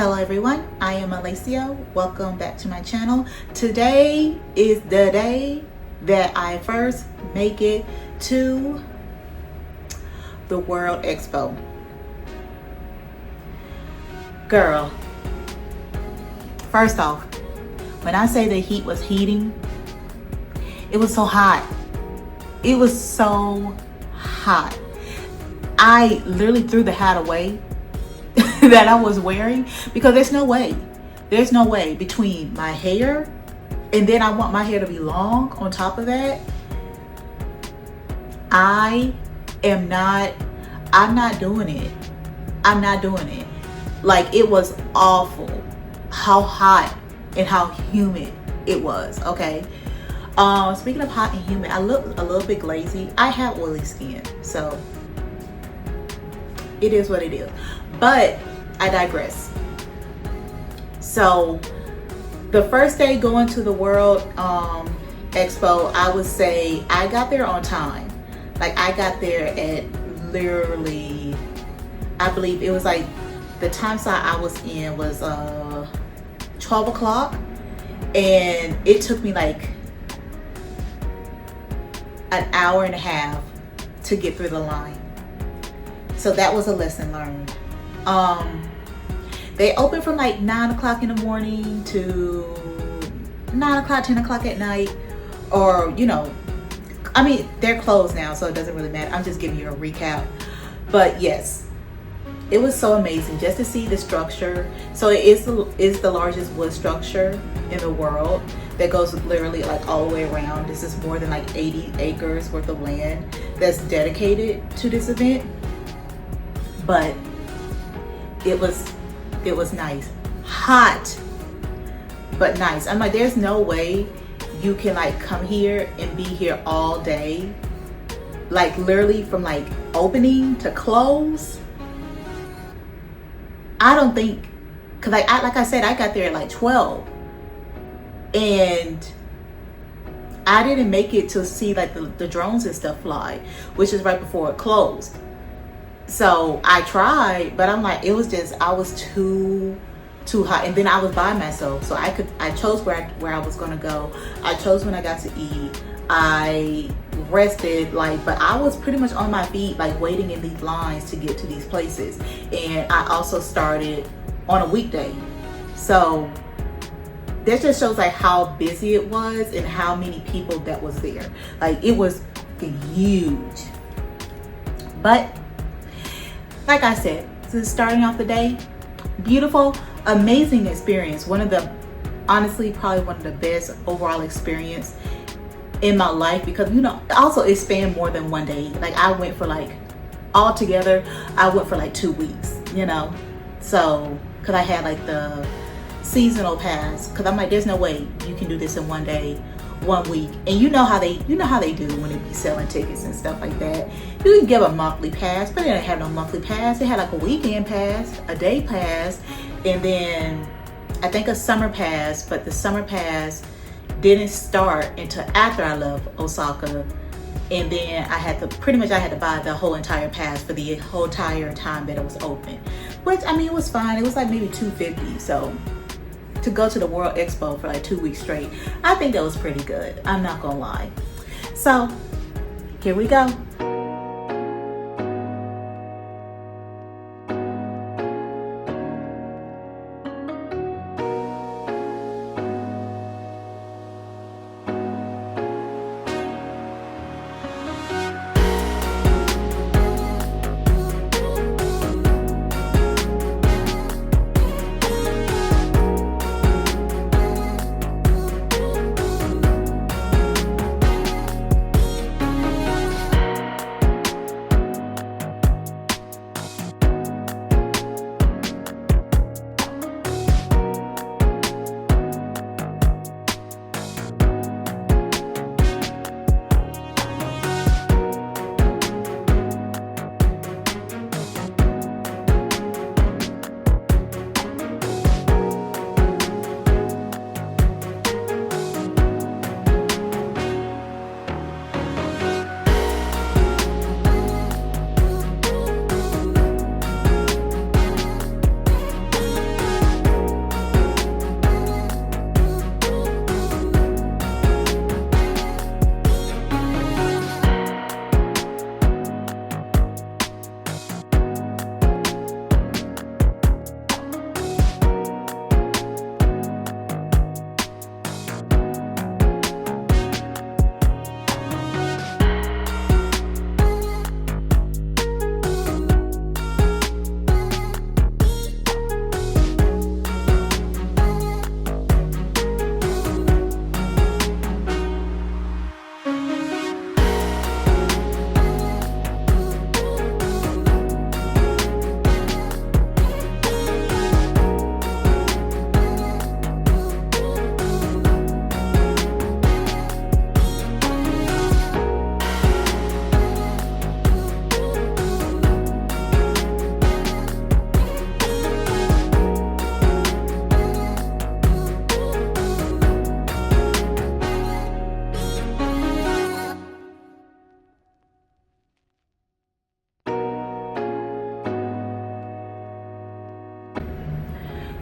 Hello everyone, I am Malaceo. Welcome back to my channel. Today is the day that I first make it to the World Expo. Girl, first off, when I say the heat was heating, it was so hot. It was so hot. I literally threw the hat away that I was wearing because there's no way between my hair and then I want my hair to be long on top of that. I'm not doing it. I'm not doing it. Like, it was awful how hot and how humid it was. Okay. Speaking of hot and humid, I look a little bit glazy. I have oily skin, so it is what it is. But I digress. So the first day going to the World Expo, I would say I got there on time. Like, I got there at literally, I believe it was like the time slot I was in was 12 o'clock, and it took me like an hour and a half to get through the line. So that was a lesson learned. They open from like 9 o'clock in the morning to 9 o'clock, 10 o'clock at night, or, you know, I mean, they're closed now, so it doesn't really matter. I'm just giving you a recap. But yes, it was so amazing just to see the structure. So it is the largest wood structure in the world that goes literally like all the way around. This is more than like 80 acres worth of land that's dedicated to this event. But it was nice. Hot, but nice. I'm like, there's no way you can like come here and be here all day. Like, literally from like opening to close. I don't think, cause like I said, I got there at like 12. And I didn't make it to see like the drones and stuff fly, which is right before it closed. So I tried, but I'm like, it was just, I was too hot. And then I was by myself, so I chose where I was gonna go. I chose when I got to eat. I rested, like, but I was pretty much on my feet, like waiting in these lines to get to these places. And I also started on a weekday, so that just shows like how busy it was and how many people that was there. Like, it was huge. But like I said, since starting off the day, beautiful, amazing experience. Honestly, probably one of the best overall experience in my life, because, you know, also it spanned more than one day. Like, I went for like, altogether, I went for like 2 weeks, you know? So, cause I had like the seasonal pass, cause I'm like, there's no way you can do this in one day, 1 week. And you know how they do when they be selling tickets and stuff like that. You can give a monthly pass, but they didn't have no monthly pass. They had like a weekend pass, a day pass, and then I think a summer pass, but the summer pass didn't start until after I left Osaka. And then I had to buy the whole entire pass for the whole entire time that it was open, which, I mean, it was fine. It was like maybe $250. So to go to the World Expo for like 2 weeks straight, I think that was pretty good. I'm not gonna lie. So here we go.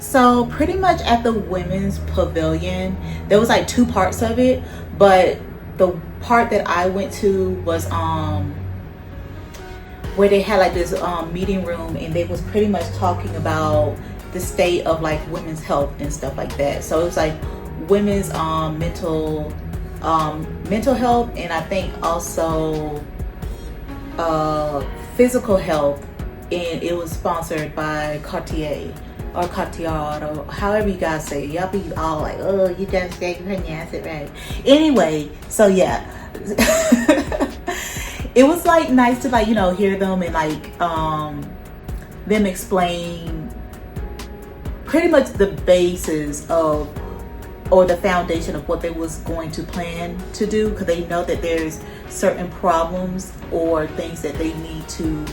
So pretty much at the women's pavilion, there was like two parts of it, but the part that I went to was where they had like this meeting room, and they was pretty much talking about the state of like women's health and stuff like that. So it was like women's mental health, and I think also physical health, and it was sponsored by Cartier or Cartier, or however you guys say it. Y'all be all like, oh, you just say you pronounce it right. Anyway, so yeah. It was like nice to like, you know, hear them and like them explain pretty much the basis of, or the foundation of what they was going to plan to do, because they know that there's certain problems or things that they need to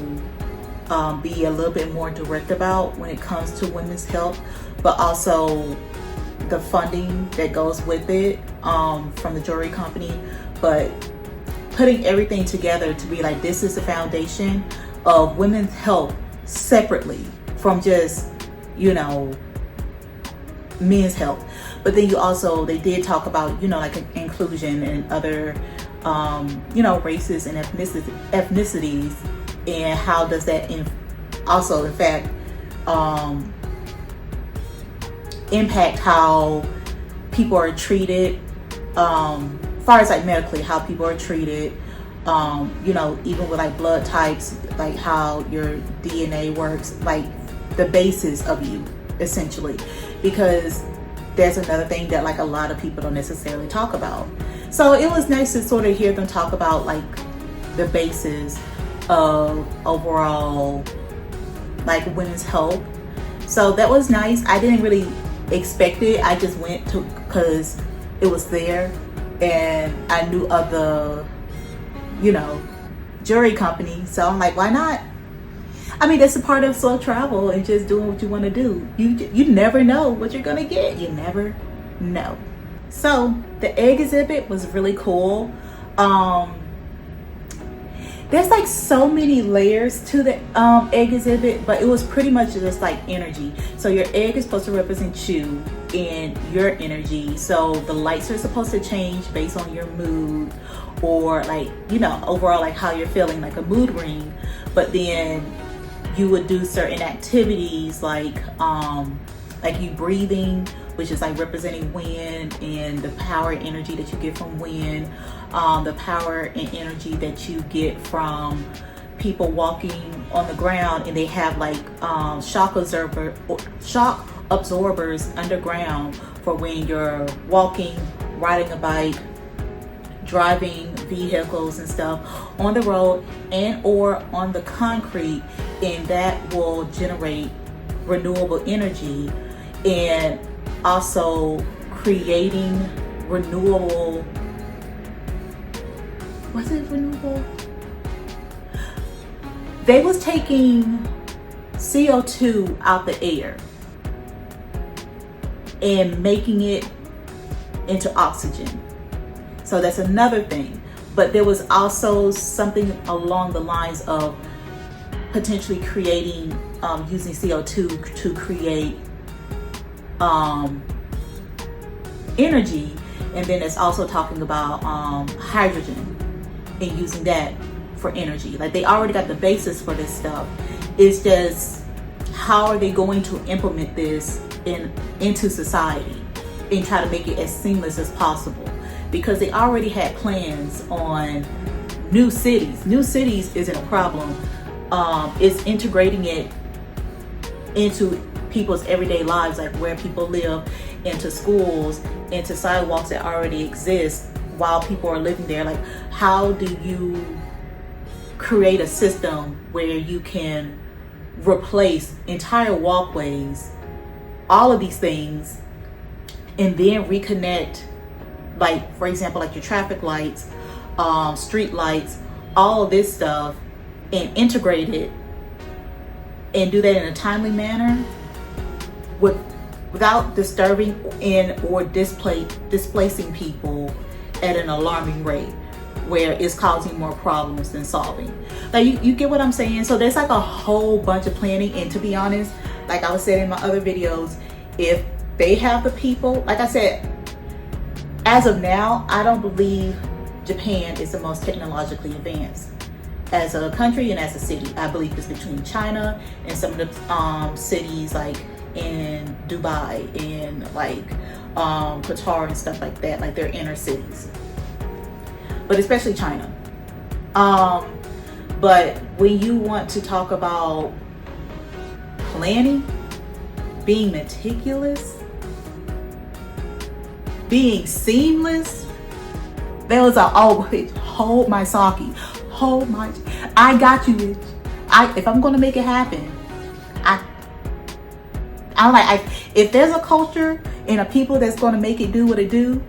be a little bit more direct about when it comes to women's health, but also the funding that goes with it from the jewelry company. But putting everything together to be like, this is the foundation of women's health separately from just, you know, men's health. But then you also, they did talk about, you know, like inclusion and other you know, races and ethnicities, and how does that also in fact impact how people are treated, as far as like medically, how people are treated, you know, even with like blood types, like how your DNA works, like the basis of you essentially, because that's another thing that like a lot of people don't necessarily talk about. So it was nice to sort of hear them talk about like the basis of overall like women's health. So that was nice. I didn't really expect it. I just went to because it was there, and I knew of the, you know, jewelry company. So I'm like, why not? I mean, that's a part of slow travel and just doing what you want to do. You never know what you're gonna get. You never know. So the egg exhibit was really cool. There's like so many layers to the egg exhibit, but it was pretty much just like energy. So your egg is supposed to represent you and your energy. So the lights are supposed to change based on your mood, or like, you know, overall like how you're feeling, like a mood ring. But then you would do certain activities like you breathing, which is like representing wind and the power and energy that you get from wind, the power and energy that you get from people walking on the ground, and they have like shock absorbers underground for when you're walking, riding a bike, driving vehicles and stuff on the road and or on the concrete, and that will generate renewable energy, and also creating renewable, was it renewable? They was taking CO2 out the air and making it into oxygen. So that's another thing. But there was also something along the lines of potentially creating, using CO2 to create energy. And then it's also talking about hydrogen and using that for energy. Like, they already got the basis for this stuff. It's just, how are they going to implement this into society and try to make it as seamless as possible? Because they already had plans on new cities. New cities isn't a problem. It's integrating it into people's everyday lives, like where people live, into schools, into sidewalks that already exist while people are living there. Like, how do you create a system where you can replace entire walkways, all of these things, and then reconnect, like, for example, like your traffic lights, street lights, all of this stuff, and integrate it and do that in a timely manner without disturbing or displacing people at an alarming rate where it's causing more problems than solving. Like, you get what I'm saying? So there's like a whole bunch of planning, and to be honest, like I was saying in my other videos, if they have the people, like I said, as of now, I don't believe Japan is the most technologically advanced as a country and as a city. I believe it's between China and some of the cities like in Dubai and like Qatar and stuff like that, like their inner cities, but especially China. But when you want to talk about planning, being meticulous, being seamless, there was a, oh, bitch, hold my sake, hold my, I got you, bitch. If I'm gonna make it happen, I'm like, if there's a culture and a people that's gonna make it do what it do,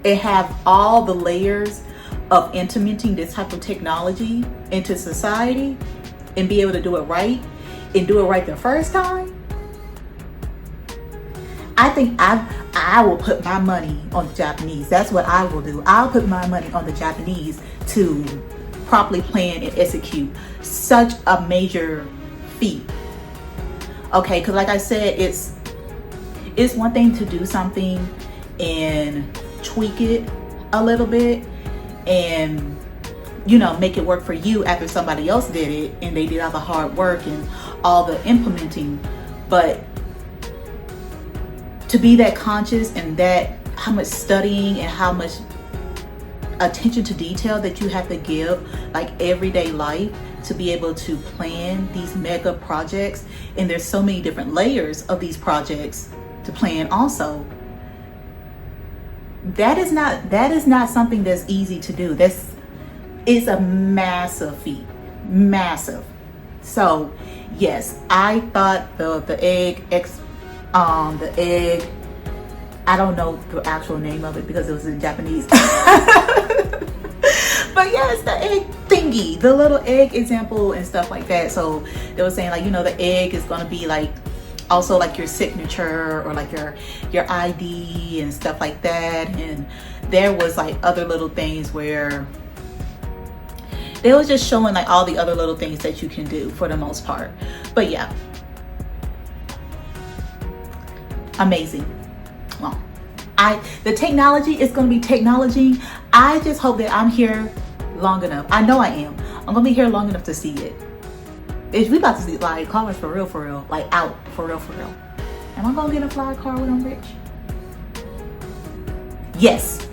and have all the layers of implementing this type of technology into society and be able to do it right and do it right the first time, I think I will put my money on the Japanese. That's what I will do. I'll put my money on the Japanese to properly plan and execute such a major feat. Okay, because like I said, it's one thing to do something and tweak it a little bit and, you know, make it work for you after somebody else did it and they did all the hard work and all the implementing. But to be that conscious and that how much studying and how much attention to detail that you have to give, like everyday life, to be able to plan these mega projects, and there's so many different layers of these projects to plan also. That is not something that's easy to do. It's a massive feat, massive. So yes, I thought the egg, I don't know the actual name of it because it was in Japanese. But yes, the egg thingy, the little egg example and stuff like that. So they were saying, like, you know, the egg is gonna be like also like your signature or like your ID and stuff like that. And there was like other little things where they was just showing like all the other little things that you can do for the most part. But yeah, amazing. Well, the technology is going to be technology. I just hope that I'm here long enough. I know I am. I'm going to be here long enough to see it. If we about to see like cars for real, like out for real. Am I going to get a fly car when I'm rich? Yes.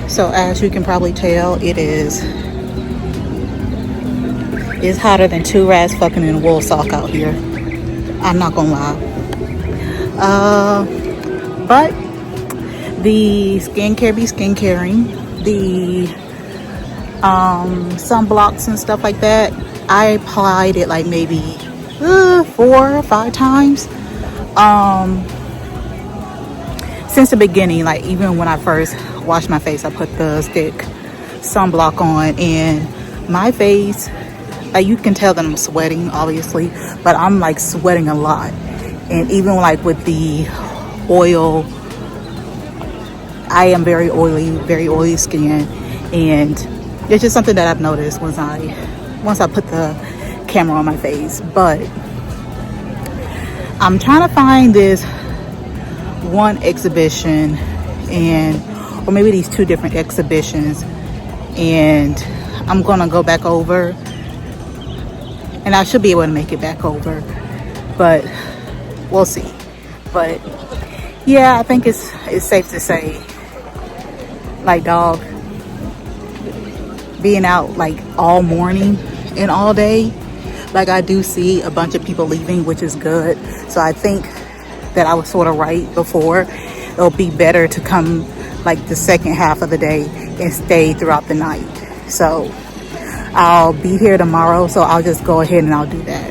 So as you can probably tell, it's hotter than two rats fucking in a wool sock out here. I'm not gonna lie. But the skincare be skincaring. The sunblocks and stuff like that, I applied it like maybe 4 or 5 times. Since the beginning, like even when I first washed my face, I put the stick sunblock on, and my face Like, you can tell that I'm sweating, obviously, but I'm like sweating a lot. And even like with the oil, I am very oily skin, and it's just something that I've noticed once I put the camera on my face. But I'm trying to find this one exhibition, or maybe these 2 different exhibitions, and I'm gonna go back over, and I should be able to make it back over, but we'll see. But yeah, I think it's safe to say, like, dog, being out like all morning and all day, like, I do see a bunch of people leaving, which is good. So I think that I was sort of right before. It'll be better to come like the second half of the day and stay throughout the night. So I'll be here tomorrow, so I'll just go ahead and I'll do that.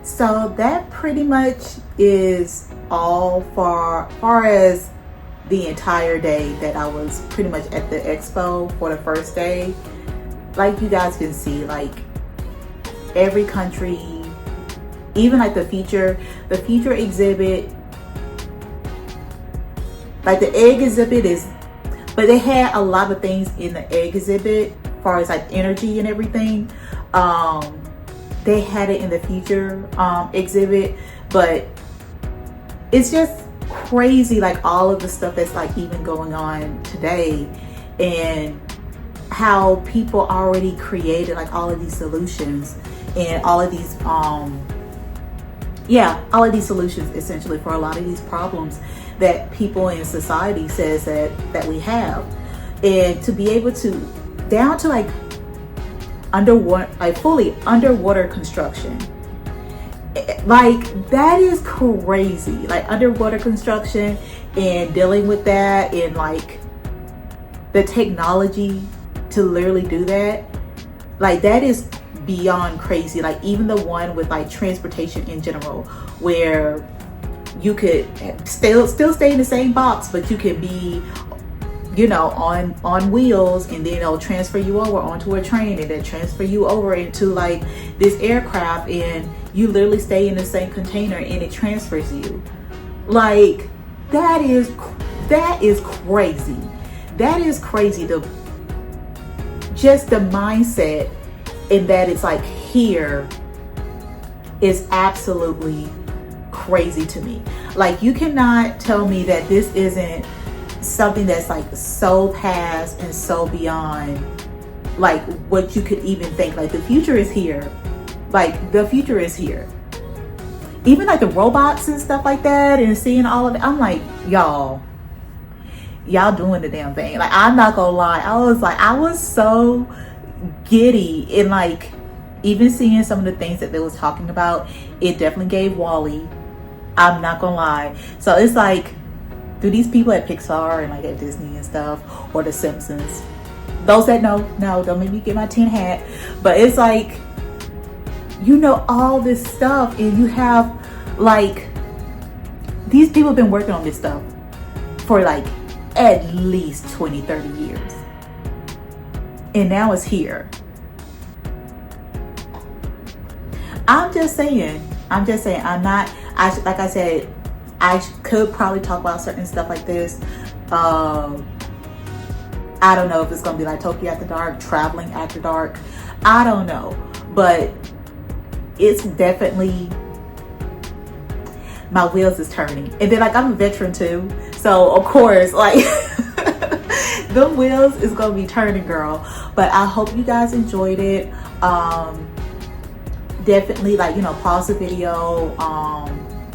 So that pretty much is all far as the entire day that I was pretty much at the expo for the first day. Like you guys can see, like every country, even like the feature exhibit, like the egg exhibit is, but they had a lot of things in the egg exhibit as far as like energy and everything. They had it in the future exhibit, but it's just crazy, like all of the stuff that's like even going on today, and how people already created like all of these solutions and all of these all of these solutions essentially for a lot of these problems that people in society says that we have. And to be able to down to like underwater, like fully underwater construction, like that is crazy. Like underwater construction and dealing with that, and like the technology to literally do that, like that is beyond crazy. Like even the one with like transportation in general, where you could still stay in the same box, but you could be, you know, on wheels, and then it'll transfer you over onto a train, and then transfer you over into like this aircraft, and you literally stay in the same container and it transfers you. Like that is crazy. That is crazy. Just the mindset in that it's like here is absolutely crazy to me. Like you cannot tell me that this isn't something that's like so past and so beyond like what you could even think. Like the future is here. Like the future is here. Even like the robots and stuff like that, and seeing all of it, I'm like, y'all doing the damn thing. Like I'm not gonna lie, I was so giddy, and like even seeing some of the things that they was talking about, it definitely gave Wally. I'm not gonna lie. So it's like, do these people at Pixar and like at Disney and stuff, or The Simpsons, those that know, don't make me get my tin hat, but it's like, you know, all this stuff, and you have like, these people have been working on this stuff for like at least 20-30 years, and now it's here. I'm just saying, like I said, I could probably talk about certain stuff like this. I don't know if it's gonna be like Tokyo After Dark, traveling after dark, I don't know, but it's definitely, my wheels is turning. And then like I'm a veteran too, so of course like the wheels is gonna be turning, girl. But I hope you guys enjoyed it. Definitely, like, you know, pause the video.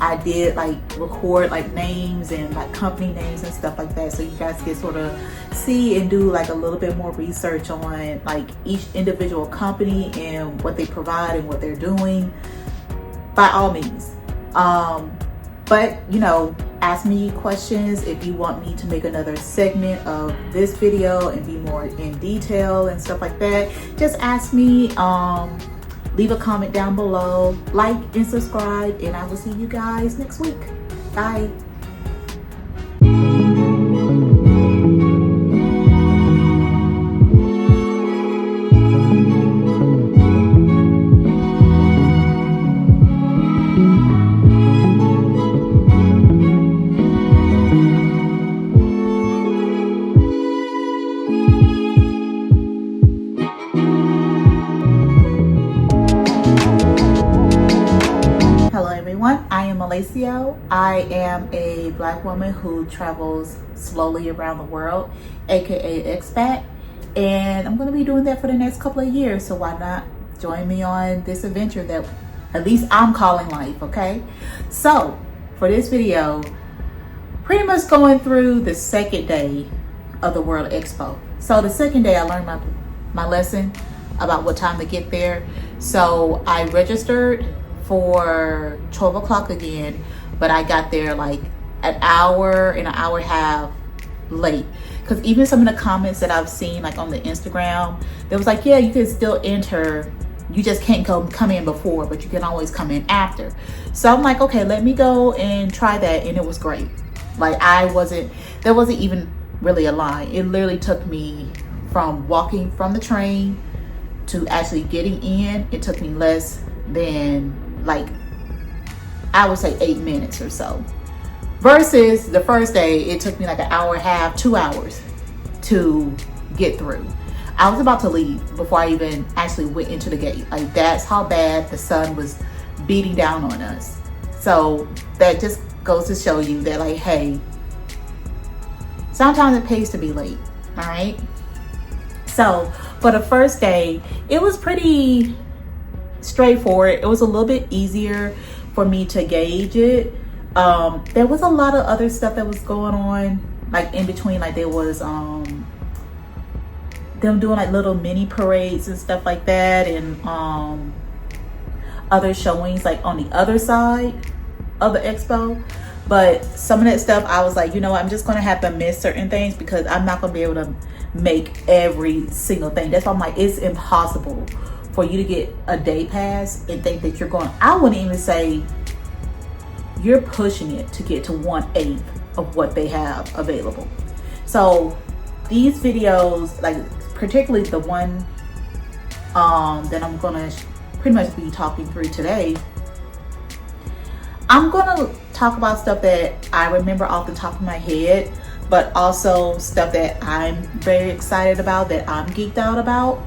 I did like record like names and like company names and stuff like that, so you guys can sort of see and do like a little bit more research on like each individual company and what they provide and what they're doing, by all means. But you know, ask me questions if you want me to make another segment of this video and be more in detail and stuff like that. Just ask me. Leave a comment down below, like and subscribe, and I will see you guys next week. Bye. I am Malaceo. I am a Black woman who travels slowly around the world, aka Expat, and I'm going to be doing that for the next couple of years, so why not join me on this adventure that at least I'm calling life, okay? So for this video, pretty much going through the second day of the World Expo. So the second day I learned my lesson about what time to get there, so I registered for 12 o'clock again, but I got there like an hour and a half late, because even some of the comments that I've seen like on the Instagram, they was like, yeah, you can still enter You just can't come in before, but you can always come in after. So I'm like, okay, let me go and try that. And it was great. Like there wasn't even really a line. It literally took me from walking from the train to actually getting in. It took me less than, like, I would say 8 minutes or so. Versus the first day, it took me like an hour and a half, 2 hours to get through. I was about to leave before I even actually went into the gate. Like, that's how bad the sun was beating down on us. So that just goes to show you that, like, hey, sometimes it pays to be late, all right? So for the first day, it was pretty straightforward. It was a little bit easier for me to gauge it. There was a lot of other stuff that was going on, like in between. Like, there was them doing like little mini parades and stuff like that, and other showings like on the other side of the expo. But some of that stuff, I was like, you know what, I'm just gonna have to miss certain things because I'm not gonna be able to make every single thing. That's why I'm like, it's impossible for you to get a day pass and think that you're going. I wouldn't even say you're pushing it to get to 1/8 of what they have available. So these videos, like particularly the one that I'm gonna pretty much be talking through today, I'm gonna talk about stuff that I remember off the top of my head, but also stuff that I'm very excited about, that I'm geeked out about.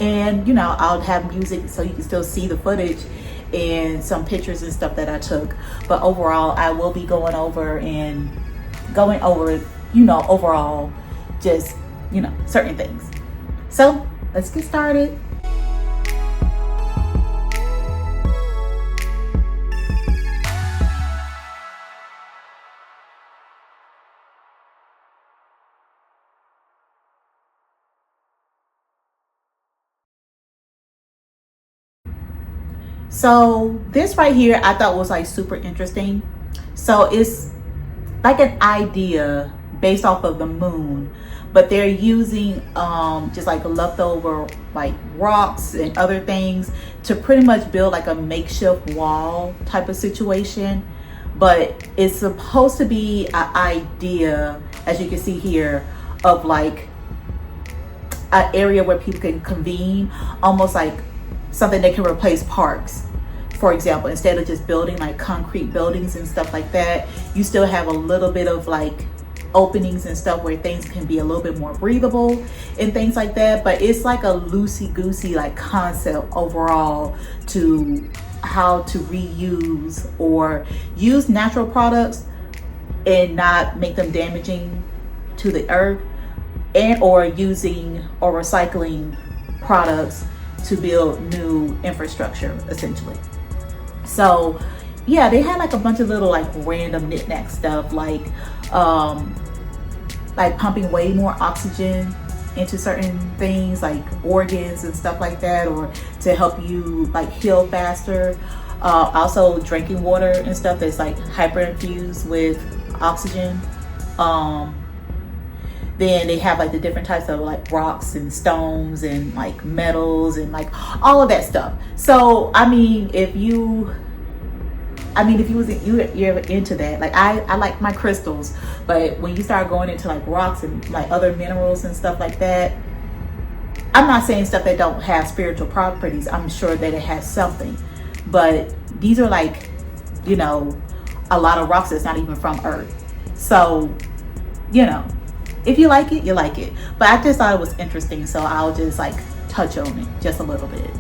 And you know, I'll have music so you can still see the footage and some pictures and stuff that I took. But overall, I will be going over, you know, overall, just, you know, certain things. So let's get started. So this right here, I thought was like super interesting. So it's like an idea based off of the moon, but they're using just like leftover like rocks and other things to pretty much build like a makeshift wall type of situation. But it's supposed to be an idea, as you can see here, of like an area where people can convene, almost like something that can replace parks. For example, instead of just building like concrete buildings and stuff like that, you still have a little bit of like openings and stuff where things can be a little bit more breathable and things like that. But it's like a loosey-goosey like concept overall to how to reuse or use natural products and not make them damaging to the earth, and or using or recycling products to build new infrastructure essentially. So yeah, they had like a bunch of little like random knick-knack stuff, like pumping way more oxygen into certain things like organs and stuff like that, or to help you like heal faster. Also drinking water and stuff that's like hyper infused with oxygen. Then they have like the different types of like rocks and stones and like metals and like all of that stuff. So I mean, if you're into that, like I like my crystals, but when you start going into like rocks and like other minerals and stuff like that, I'm not saying stuff that don't have spiritual properties. I'm sure that it has something, but these are like, you know, a lot of rocks that's not even from Earth. So, you know, if you like it, you like it. But I just thought it was interesting, so I'll just like touch on it just a little bit.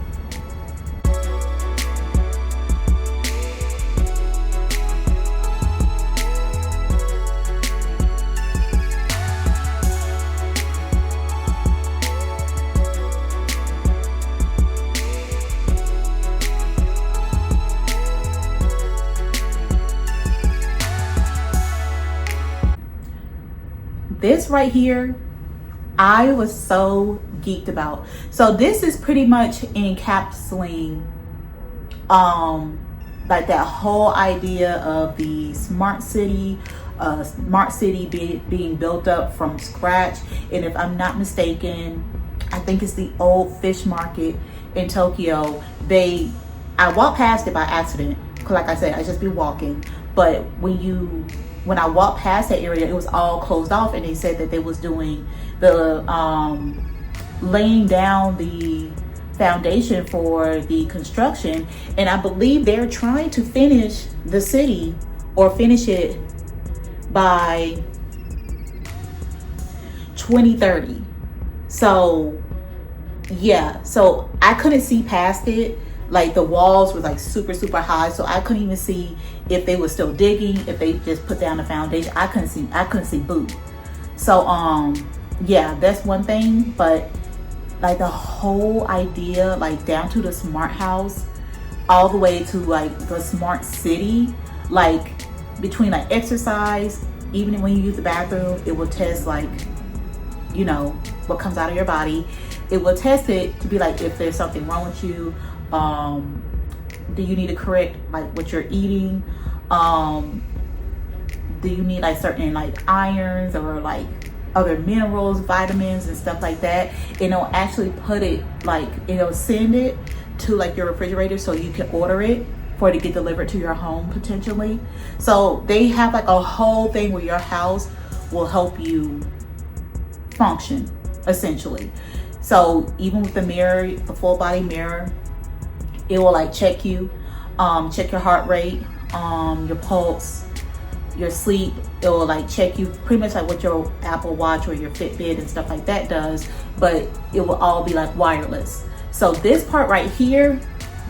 This right here, I was so geeked about. So this is pretty much encapsulating like that whole idea of the smart city being built up from scratch. And if I'm not mistaken, I think it's the old fish market in Tokyo. I walked past it by accident, because like I said, I just be walking. But when I walked past that area, it was all closed off, and they said that they was doing the laying down the foundation for the construction, and I believe they're trying to finish the city, or finish it by 2030. So yeah, so I couldn't see past it. Like the walls were like super high, so I couldn't even see if they were still digging, if they just put down the foundation. I couldn't see boot. So yeah, that's one thing. But like the whole idea, like down to the smart house, all the way to like the smart city, like between like exercise, even when you use the bathroom, it will test like, you know, what comes out of your body. It will test it to be like if there's something wrong with you. Do you need to correct like what you're eating? Do you need like certain like irons or like other minerals, vitamins and stuff like that? And it'll actually put it like, it'll send it to like your refrigerator so you can order it for it to get delivered to your home potentially. So they have like a whole thing where your house will help you function essentially. So even with the mirror, the full body mirror, it will like check you, check your heart rate, your pulse, your sleep. It will like check you pretty much like what your Apple Watch or your Fitbit and stuff like that does, but it will all be like wireless. So this part right here,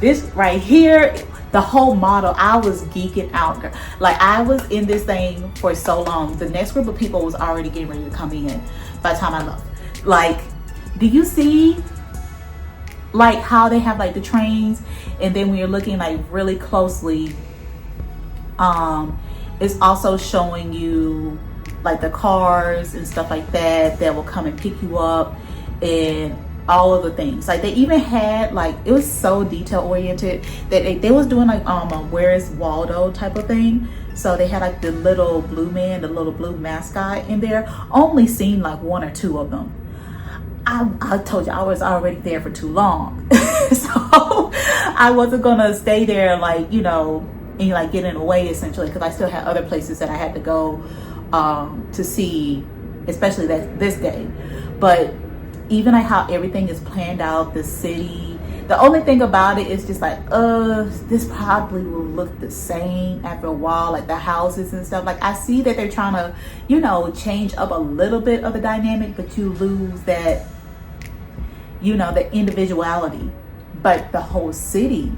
the whole model, I was geeking out, girl. Like I was in this thing for so long. The next group of people was already getting ready to come in by the time I left. Like, do you see like how they have like the trains, and then when you're looking like really closely, it's also showing you like the cars and stuff like that will come and pick you up and all of the things. Like they even had like, it was so detail oriented that they was doing like a Where's Waldo type of thing. So they had like the little blue man, the little blue mascot in there. Only seen like one or two of them. I told you I was already there for too long. So I wasn't gonna stay there like, you know, and like get in the way essentially, because I still had other places that I had to go to see, especially this day. But even like how everything is planned out, the city, the only thing about it is just like, this probably will look the same after a while, like the houses and stuff. Like I see that they're trying to, you know, change up a little bit of the dynamic, but you lose that, you know, the individuality. But the whole city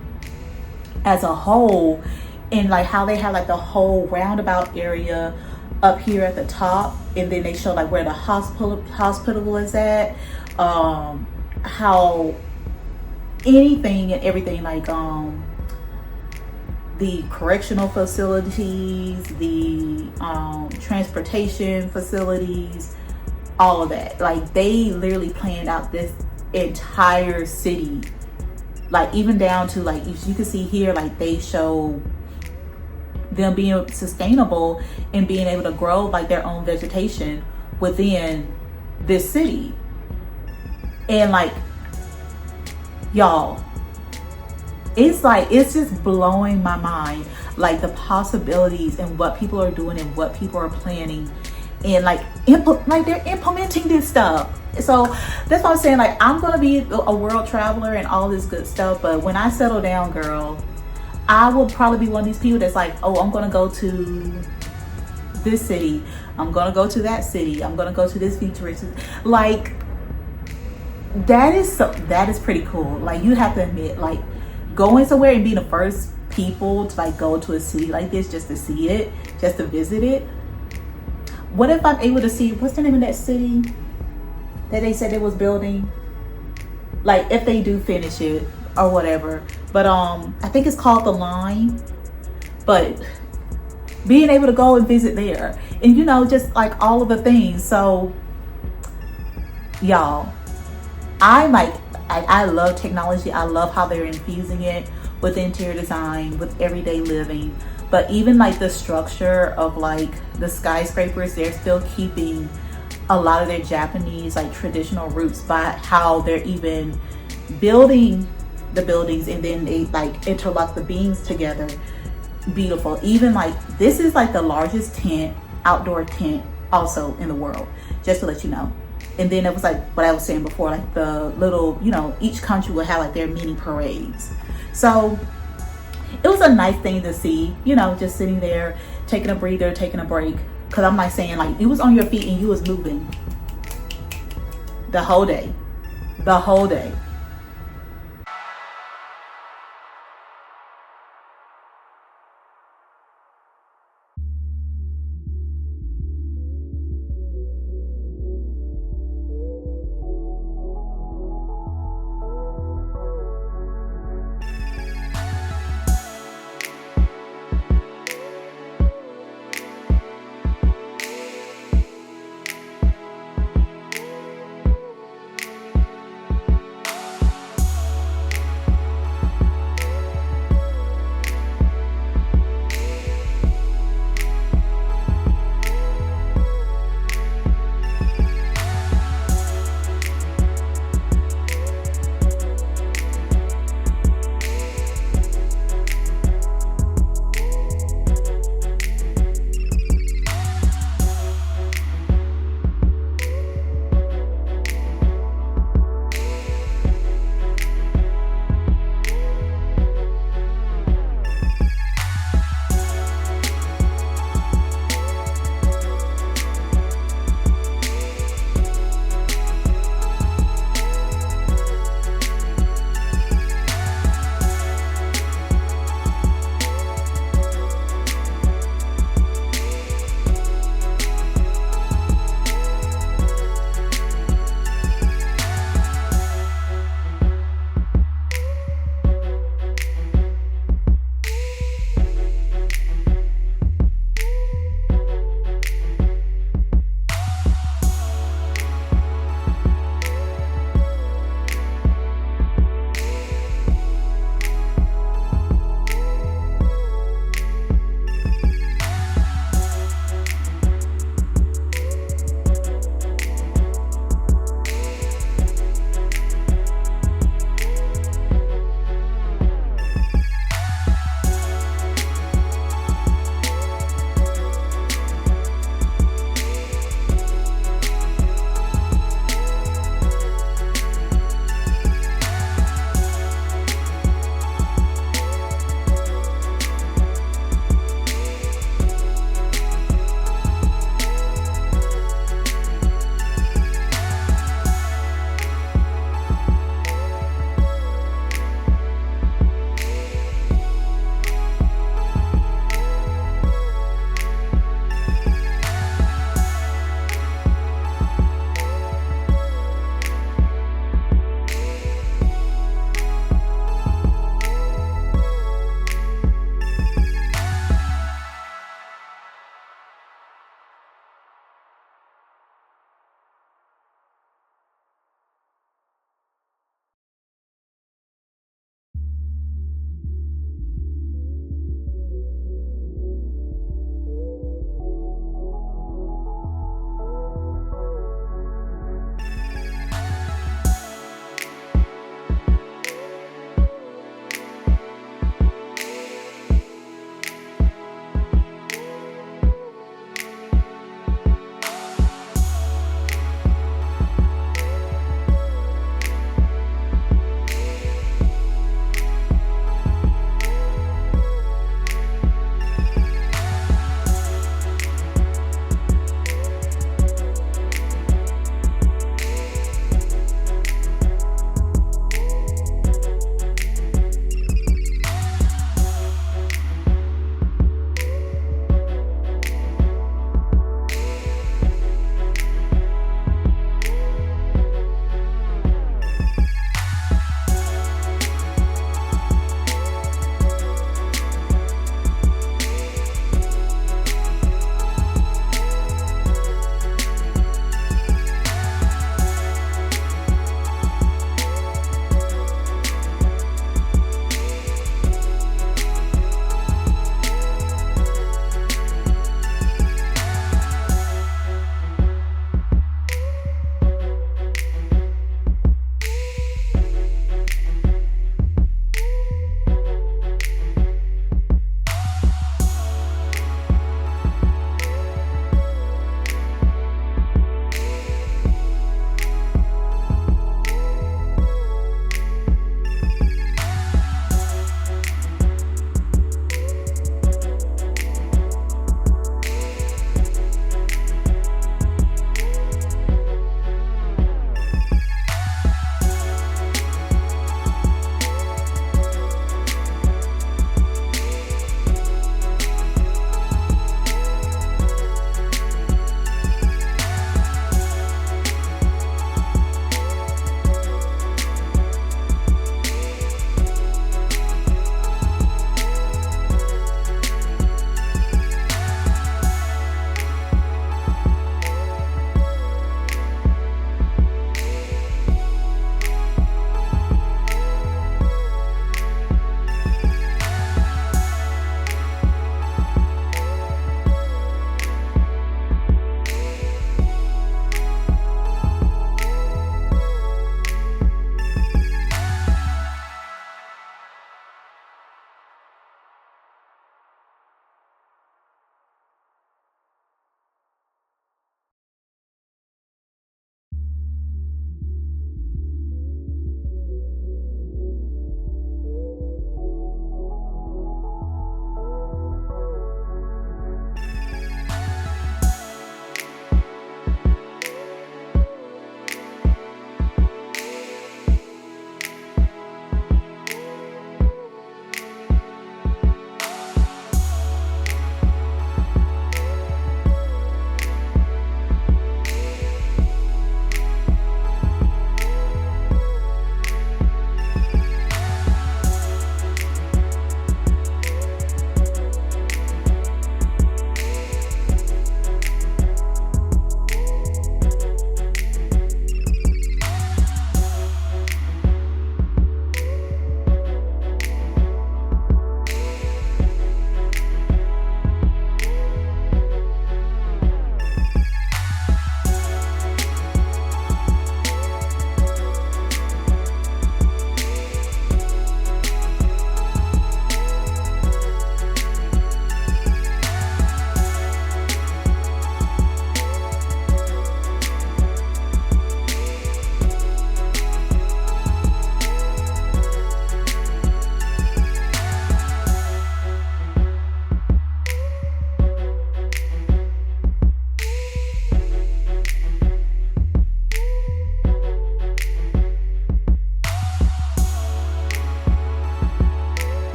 as a whole, and like how they have like the whole roundabout area up here at the top, and then they show like where the hospital is at, how anything and everything, like the correctional facilities, the transportation facilities, all of that. Like they literally planned out this entire city, like even down to like, if you can see here, like they show them being sustainable and being able to grow like their own vegetation within this city. And like, y'all, it's like, it's just blowing my mind, like the possibilities and what people are doing and what people are planning, and like they're implementing this stuff. So that's what I'm saying, like I'm gonna be a world traveler and all this good stuff, but when I settle down, girl, I will probably be one of these people that's like, oh, I'm gonna go to this city, I'm gonna go to that city, I'm gonna go to this futuristic, like that is pretty cool. Like you have to admit, like going somewhere and being the first people to like go to a city like this, just to see it, just to visit it. What if I'm able to see, what's the name of that city that they said they was building? Like if they do finish it or whatever. But I think it's called The Line. But being able to go and visit there, and you know, just like all of the things. So y'all, I love technology. I love how they're infusing it with interior design, with everyday living. But even like the structure of like the skyscrapers, they're still keeping a lot of their Japanese like traditional roots by how they're even building the buildings, and then they like interlock the beams together. Beautiful. Even like this is like the largest tent, outdoor tent also in the world, just to let you know. And then it was like what I was saying before, like the little, you know, each country would have like their mini parades. So it was a nice thing to see, you know, just sitting there, taking a breather, taking a break. Cause I'm like saying, like, you was on your feet and you was moving the whole day, the whole day.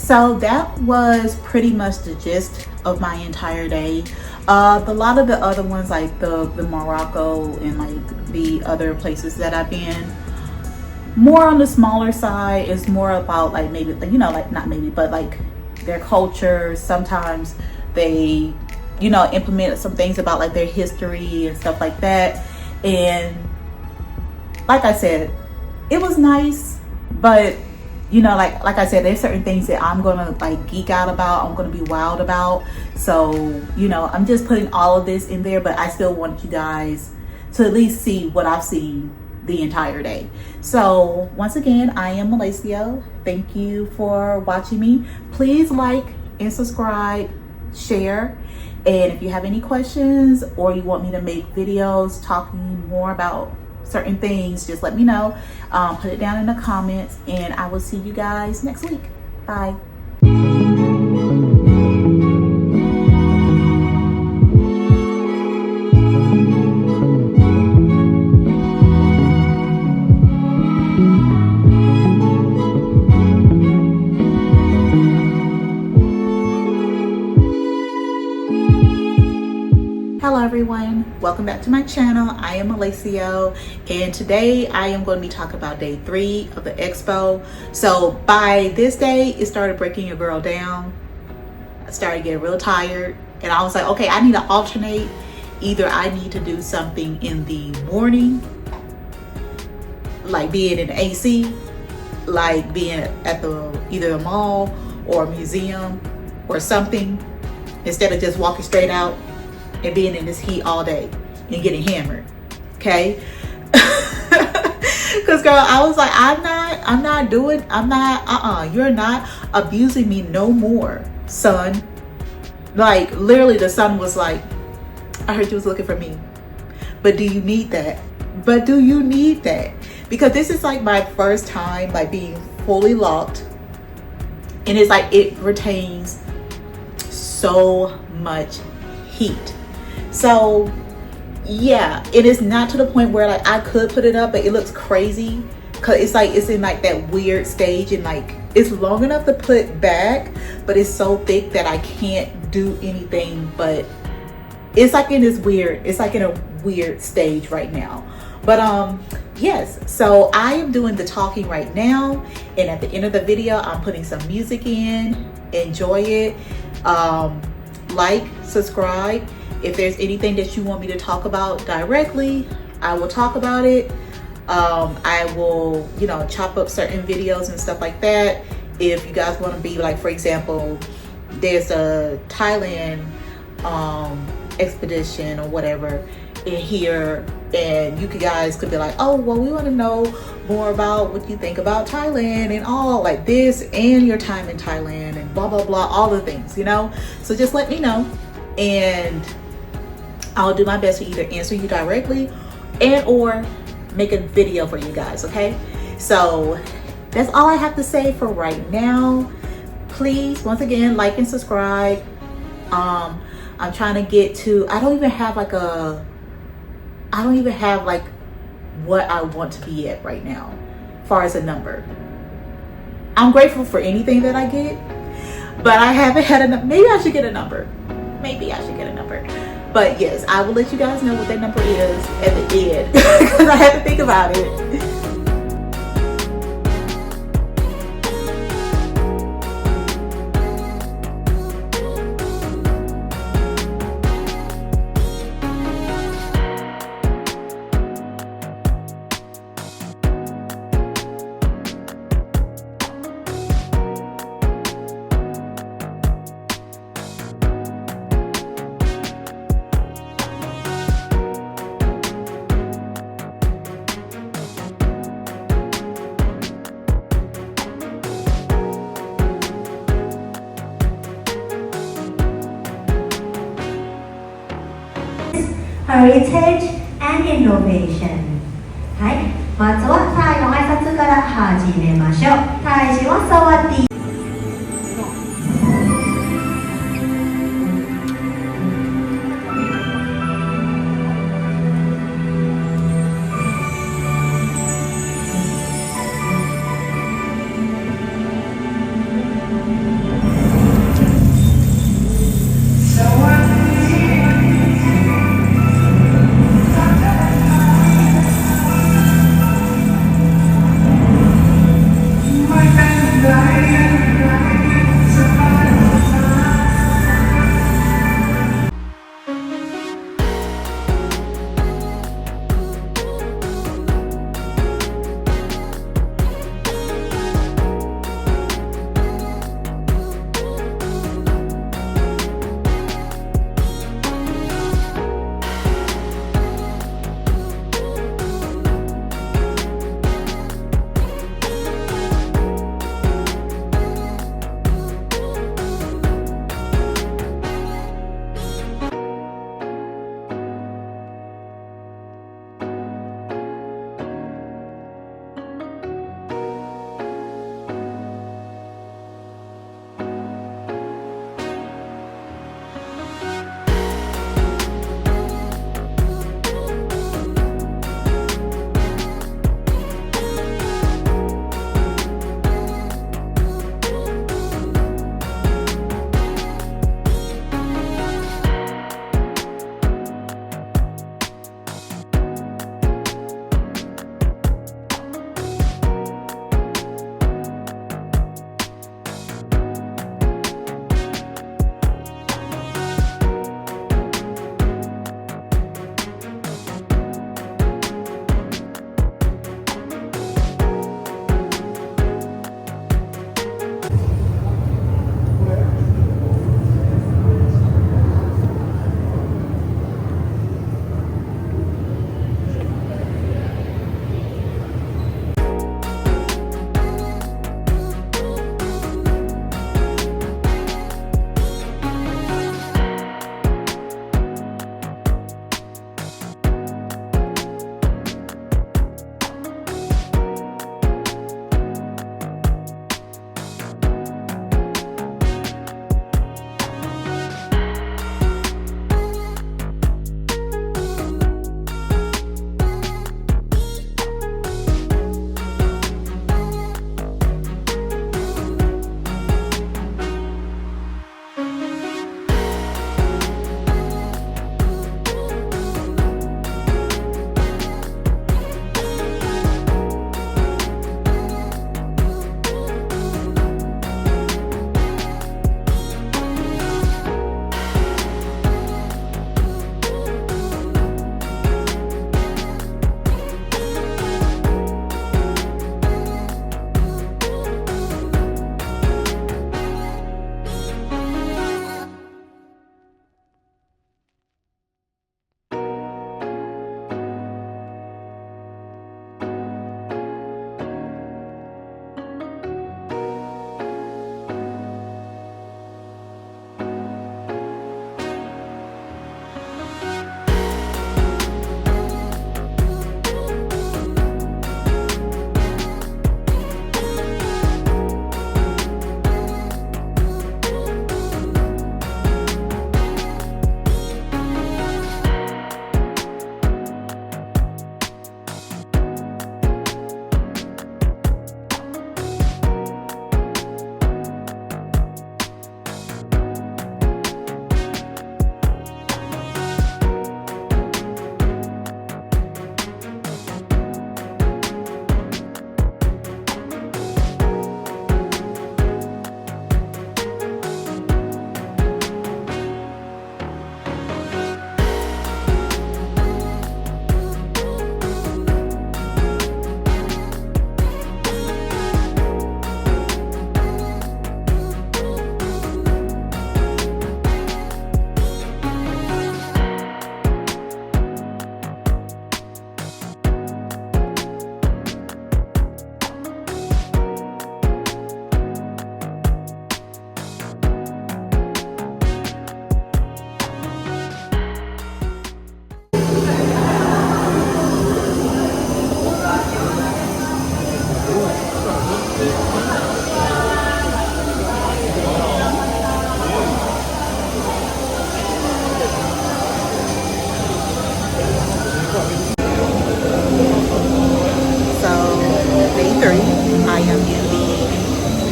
So that was pretty much the gist of my entire day. A lot of the other ones, like the Morocco and like the other places that I've been, more on the smaller side. Is more about like maybe, you know, like not maybe, but like their culture. Sometimes they, you know, implement some things about like their history and stuff like that. And like I said, it was nice, but you know, like I said, there's certain things that I'm gonna like geek out about, I'm gonna be wild about. So, you know, I'm just putting all of this in there, but I still want you guys to at least see what I've seen the entire day. So once again, I am Malaceo. Thank you for watching me. Please like and subscribe, share. And if you have any questions or you want me to make videos talking more about certain things, just let me know. Put it down in the comments, and I will see you guys next week. Bye. Hello everyone, welcome back to my channel. I am Malaceo, and today I am going to be talking about day 3 of the expo. So by this day, it started breaking your girl down. I started getting real tired, and I was like, okay, I need to alternate. Either I need to do something in the morning, like being in the AC, like being at either a mall or a museum or something, instead of just walking straight out and being in this heat all day and getting hammered. Okay. Because girl, I was like, you're not abusing me no more, son. Like literally the son was like, I heard you was looking for me, but do you need that? Because this is like my first time like being fully locked, and it's like it retains so much heat. So yeah, it is not to the point where like I could put it up, but it looks crazy because it's like it's in like that weird stage, and like it's long enough to put back, but it's so thick that I can't do anything. But it's like in this weird, it's like in a weird stage right now. But yes, so I am doing the talking right now, and at the end of the video I'm putting some music in. Enjoy it. Like, subscribe. If there's anything that you want me to talk about directly, I will talk about it. I will, you know, chop up certain videos and stuff like that. If you guys want to be like, for example, there's a Thailand expedition or whatever in here, and you guys could be like, oh, well, we want to know more about what you think about Thailand and all like this, and your time in Thailand and blah, blah, blah, all the things, you know? So just let me know, and I'll do my best to either answer you directly and or make a video for you guys, okay? So that's all I have to say for right now. Please, once again, like and subscribe. I'm trying to get to, I don't even have like what I want to be at right now, as far as a number. I'm grateful for anything that I get, but I haven't had enough. Maybe I should get a number. But yes, I will let you guys know what that number is at the end because I had to think about it. Heritage and Innovation。はい、まずはタイの挨拶から始めましょう。タイ人はサワディー。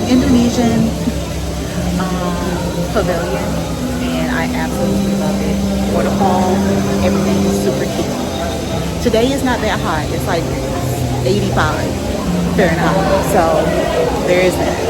Indonesian pavilion, and I absolutely love it. Waterfall, everything is super cute. Today is not that hot. It's like 85 Fahrenheit. So there is that.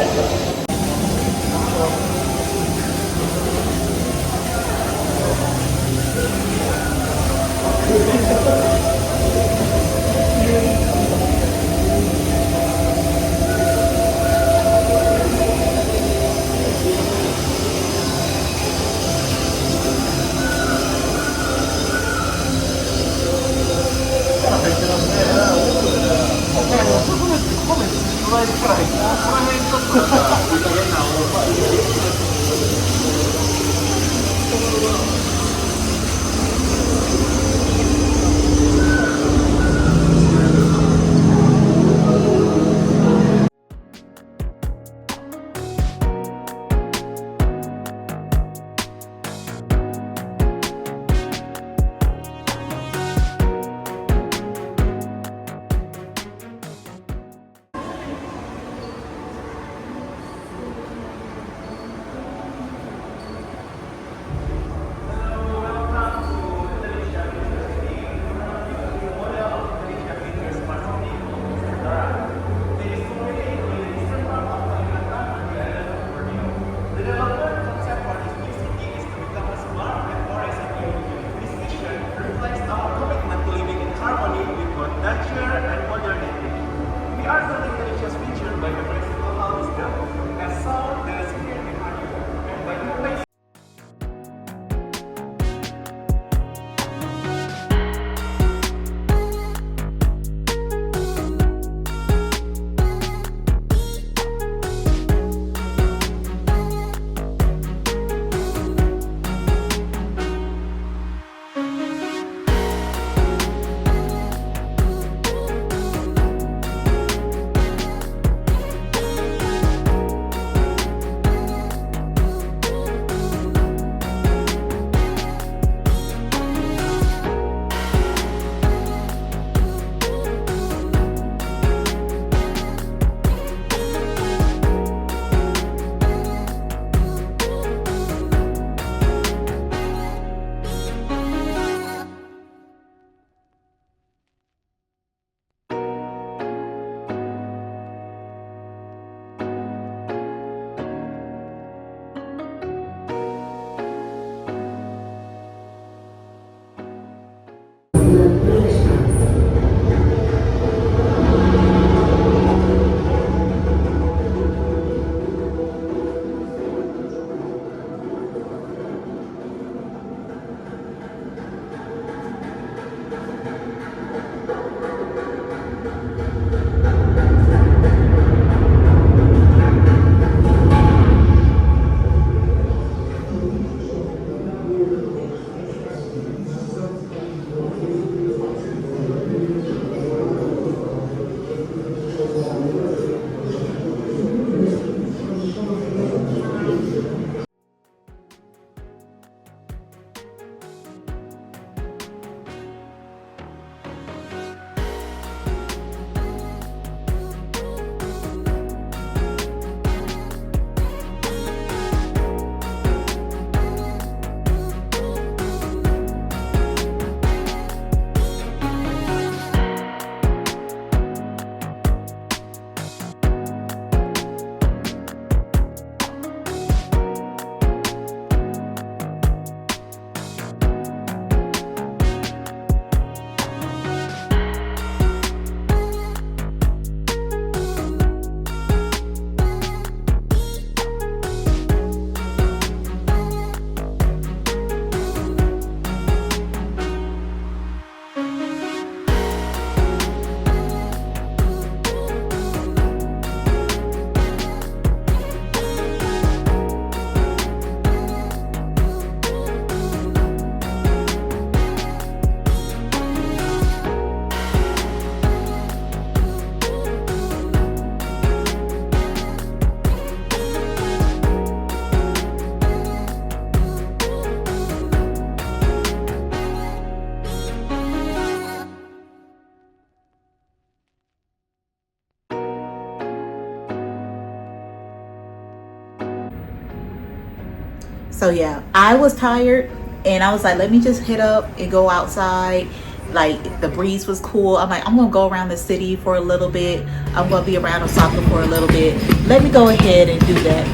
So yeah, I was tired and I was like, let me just hit up and go outside. Like the breeze was cool. I'm like, I'm gonna go around the city for a little bit. I'm gonna be around Osaka for a little bit. Let me go ahead and do that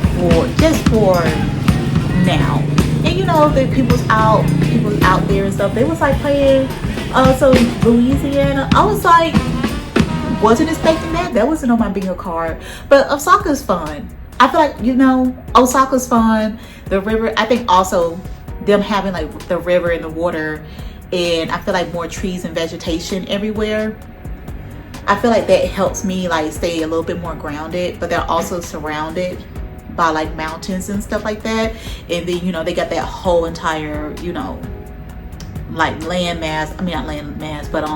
for now. And you know, the people's out there and stuff. They was like playing so Louisiana. I was like, wasn't expecting that. That wasn't on my bingo card. But Osaka's fun. I feel like, you know, Osaka's fun. The river, I think also them having like the river and the water, and I feel like more trees and vegetation everywhere. I feel like that helps me like stay a little bit more grounded, but they're also surrounded by like mountains and stuff like that. And then, you know, they got that whole entire, you know, like land mass, I mean not land mass, but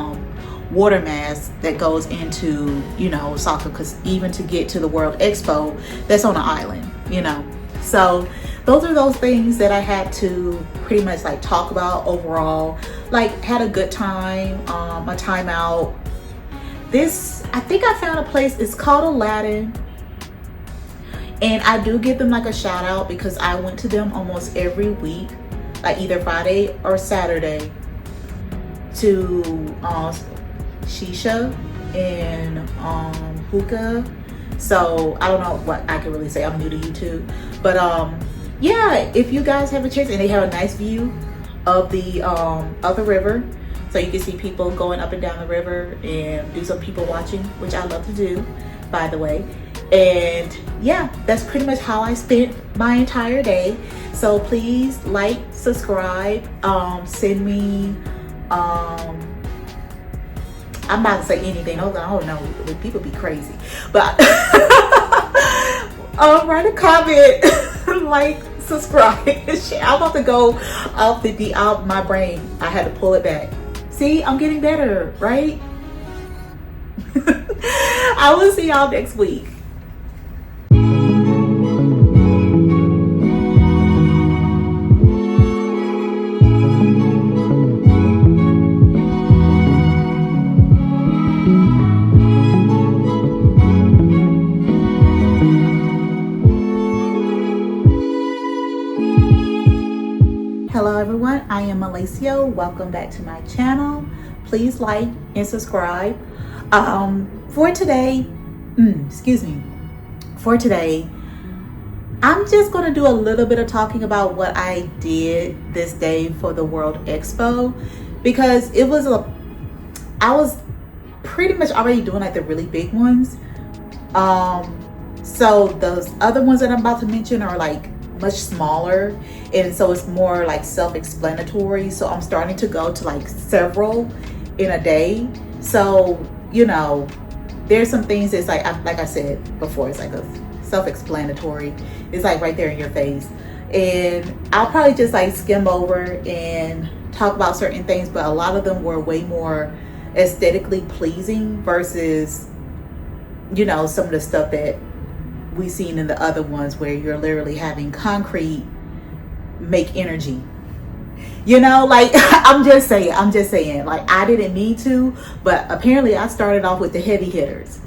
water mass that goes into, you know, Osaka, because even to get to the World Expo, that's on an island, you know. So those are those things that I had to pretty much like talk about overall. Like, had a good time, my time out. This, I think I found a place, it's called Aladdin, and I do give them like a shout out because I went to them almost every week, like either Friday or Saturday, to shisha and hookah. So I don't know what I can really say. I'm new to YouTube, but yeah, if you guys have a chance, and they have a nice view of the river, so you can see people going up and down the river and do some people watching, which I love to do, by the way. And yeah, that's pretty much how I spent my entire day. So please like, subscribe, send me I'm about to say anything. I don't know, people be crazy, but write a comment, like, subscribe, and share. I'm about to go off my brain. I had to pull it back. See, I'm getting better, right? I will see y'all next week. Hello everyone, I am Malaceo. Welcome back to my channel. Please like and subscribe. For today, for today, I'm just going to do a little bit of talking about what I did this day for the World Expo, because I was pretty much already doing like the really big ones. So those other ones that I'm about to mention are like much smaller, and so it's more like self-explanatory. So I'm starting to go to like several in a day. So, you know, there's some things that's like I said before, it's like a self-explanatory. It's like right there in your face, and I'll probably just like skim over and talk about certain things, but a lot of them were way more aesthetically pleasing versus, you know, some of the stuff that we seen in the other ones where you're literally having concrete make energy, you know, like I'm just saying, like, I didn't mean to, but apparently I started off with the heavy hitters.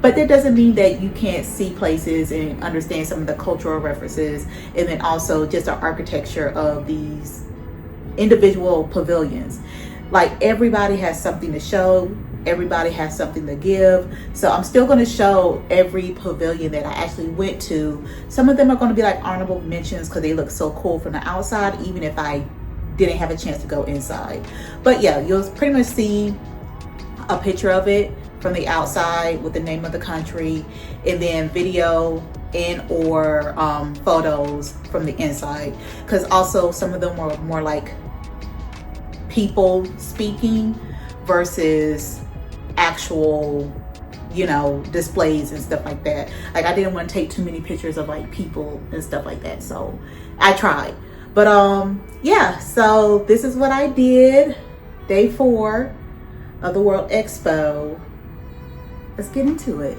But that doesn't mean that you can't see places and understand some of the cultural references, and then also just the architecture of these individual pavilions. Like, everybody has something to show, everybody has something to give. So I'm still going to show every pavilion that I actually went to. Some of them are going to be like honorable mentions because they look so cool from the outside, even if I didn't have a chance to go inside. But yeah, you'll pretty much see a picture of it from the outside with the name of the country, and then video and or photos from the inside, because also some of them were more like people speaking versus actual, you know, displays and stuff like that. Like, I didn't want to take too many pictures of like people and stuff like that, so I tried. But yeah, so this is what I did day 4 of the World Expo. Let's get into it.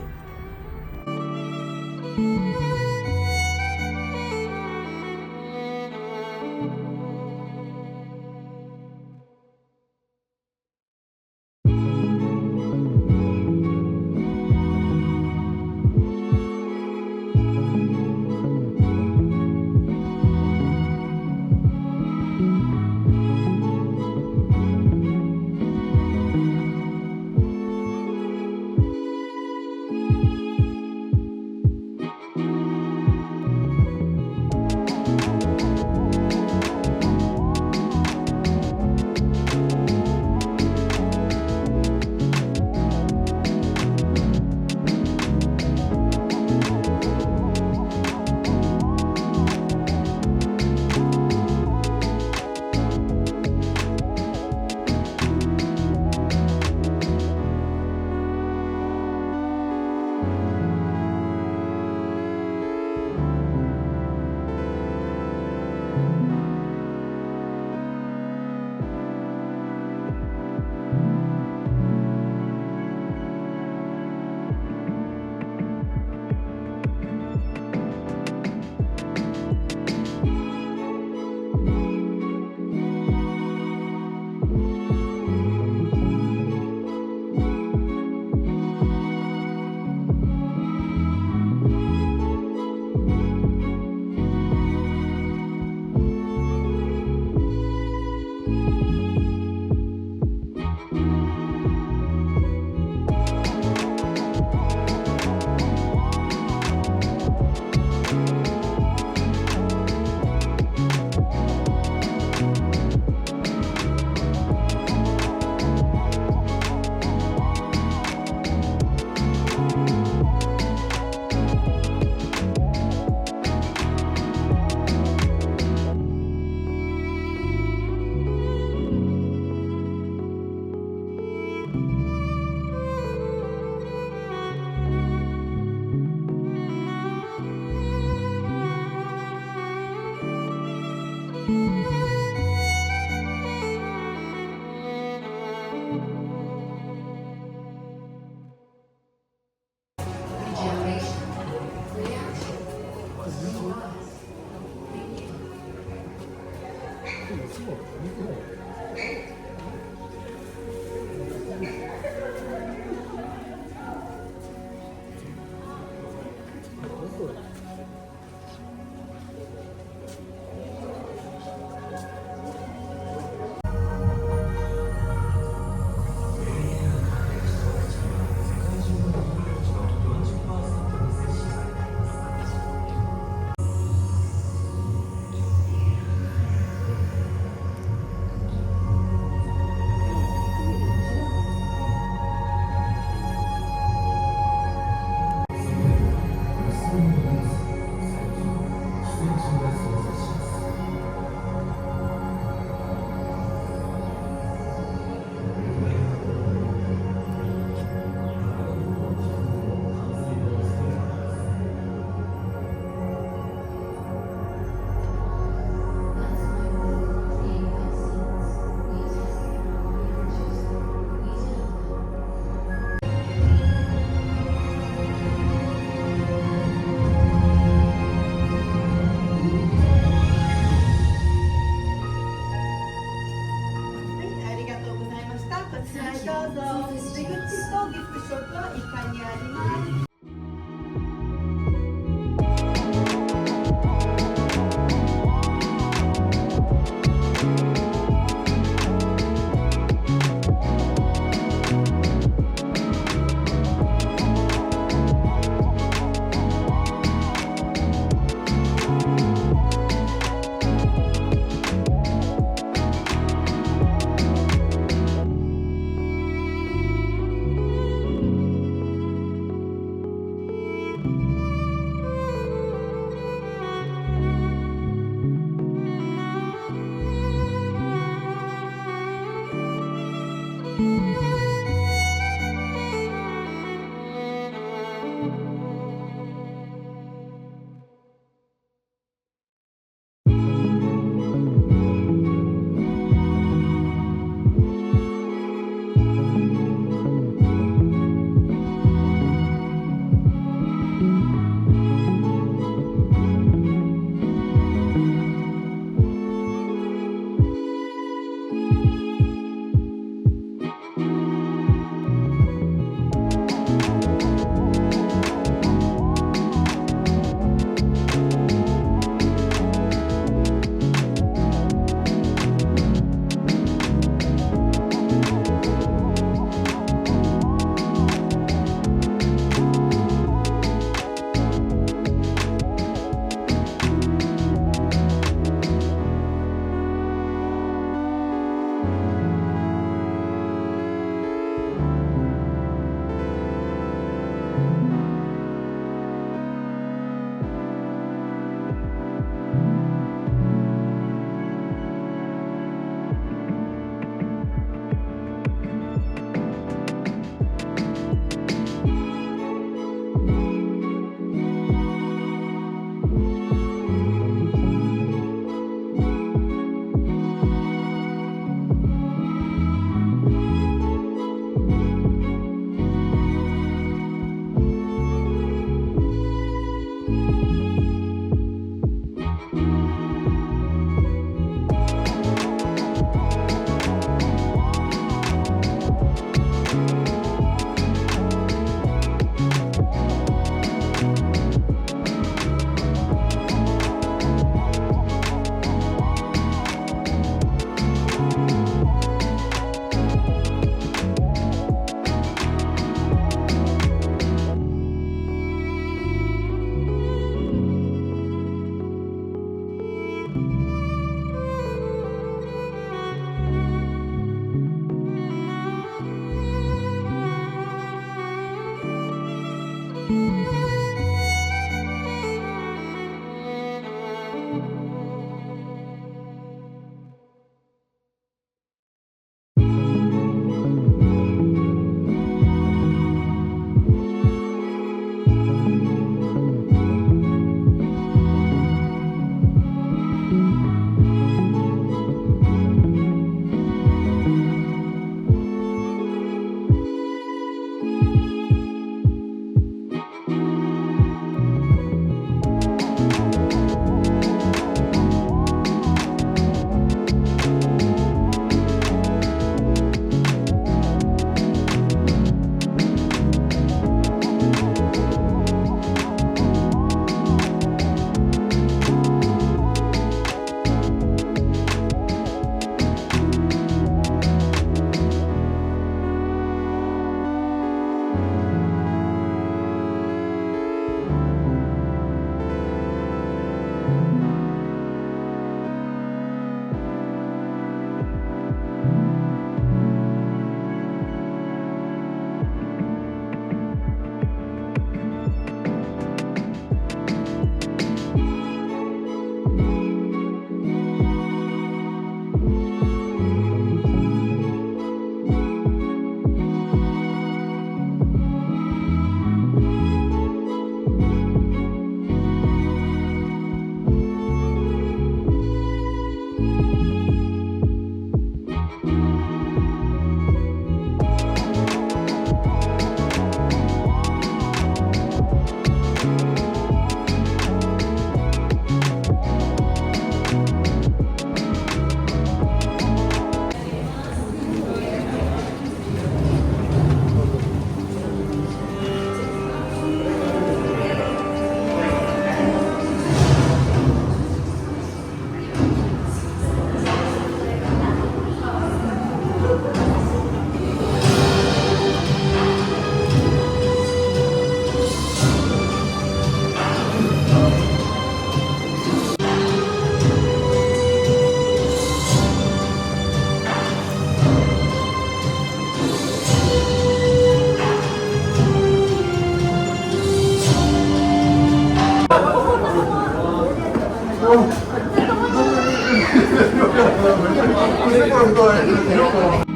太太太。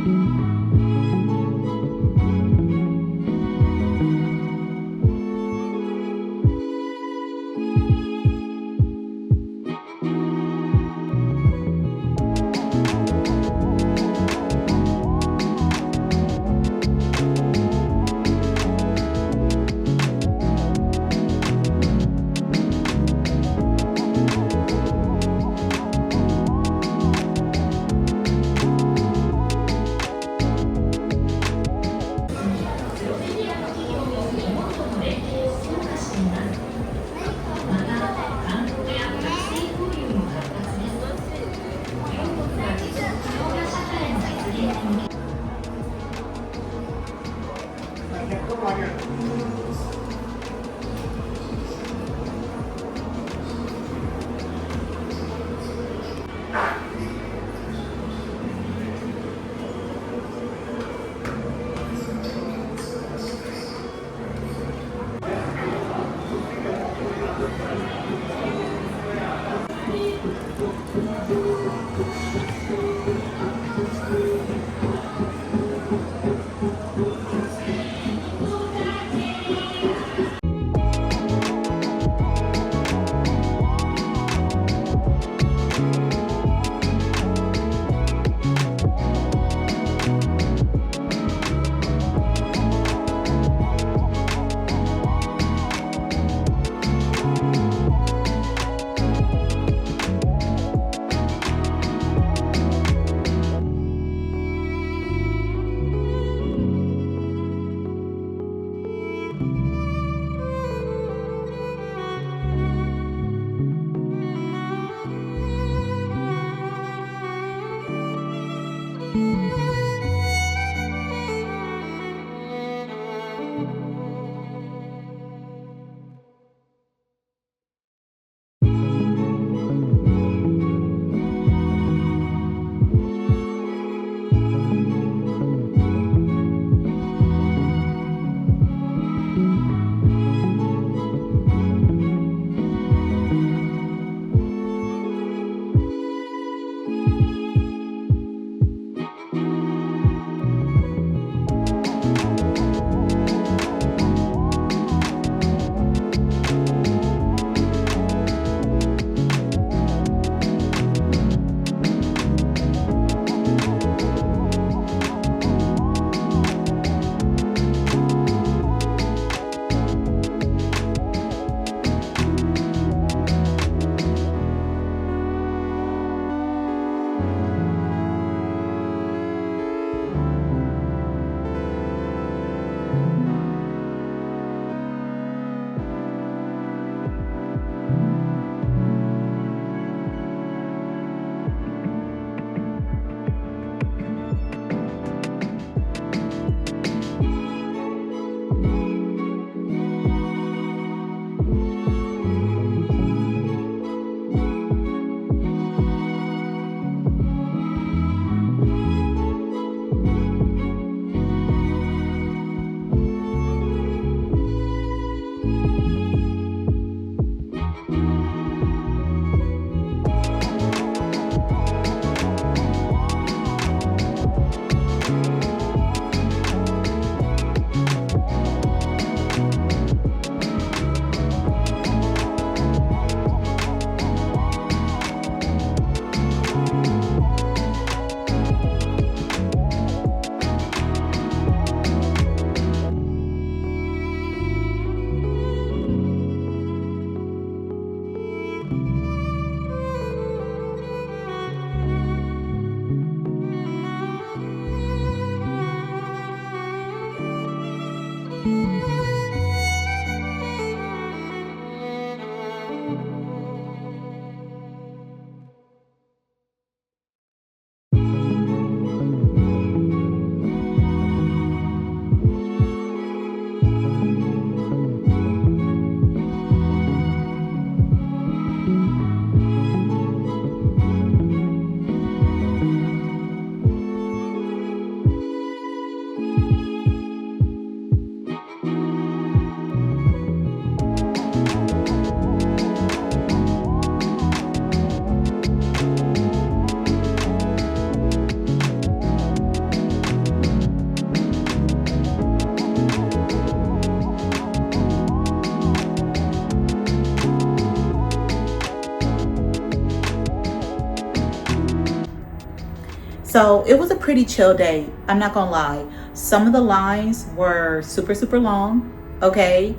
So it was a pretty chill day. I'm not gonna lie. Some of the lines were super long. Okay.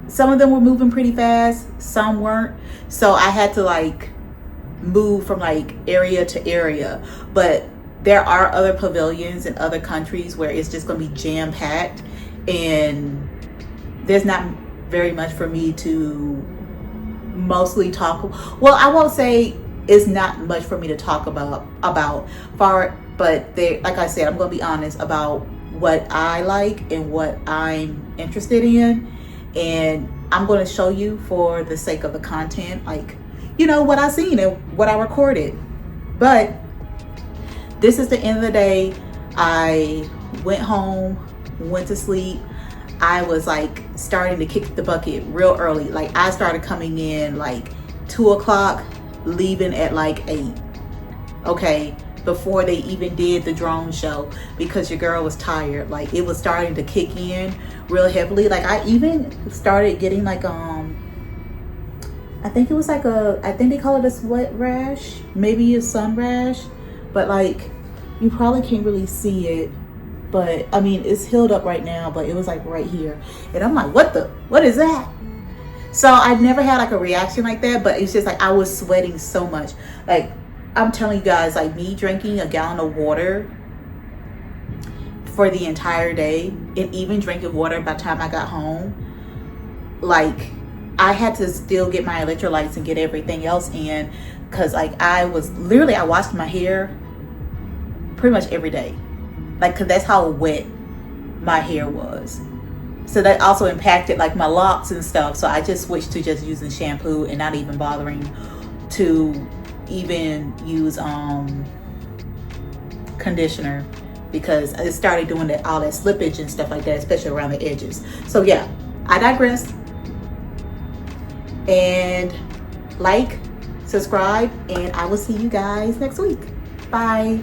Some of them were moving pretty fast. Some weren't. So I had to like move from like area to area. But there are other pavilions in other countries where it's just gonna be jam packed, and there's not very much for me to mostly talk. Well, I won't say it's not much for me to talk about but they, like I said, I'm gonna be honest about what I like and what I'm interested in, and I'm going to show you for the sake of the content, like, you know, what I seen and what I recorded. But this is the end of the day. I went home, went to sleep. I was like starting to kick the bucket real early. Like I started coming in like 2 o'clock, leaving at like 8. Okay, before they even did the drone show, because your girl was tired. Like it was starting to kick in real heavily. Like I even started getting like I think it was like I think they call it a sweat rash, maybe a sun rash, but like you probably can't really see it, but I mean it's healed up right now, but it was like right here, and I'm like, what is that? So I never had like a reaction like that, but it's just like I was sweating so much. Like I'm telling you guys, like me drinking a gallon of water for the entire day, and even drinking water by the time I got home, like I had to still get my electrolytes and get everything else in, because like I washed my hair pretty much every day, like because that's how wet my hair was. So that also impacted like my locks and stuff. So I just switched to just using shampoo and not even bothering to even use conditioner, because I started doing all that slippage and stuff like that, especially around the edges. So yeah, I digress. And like, subscribe, and I will see you guys next week. Bye.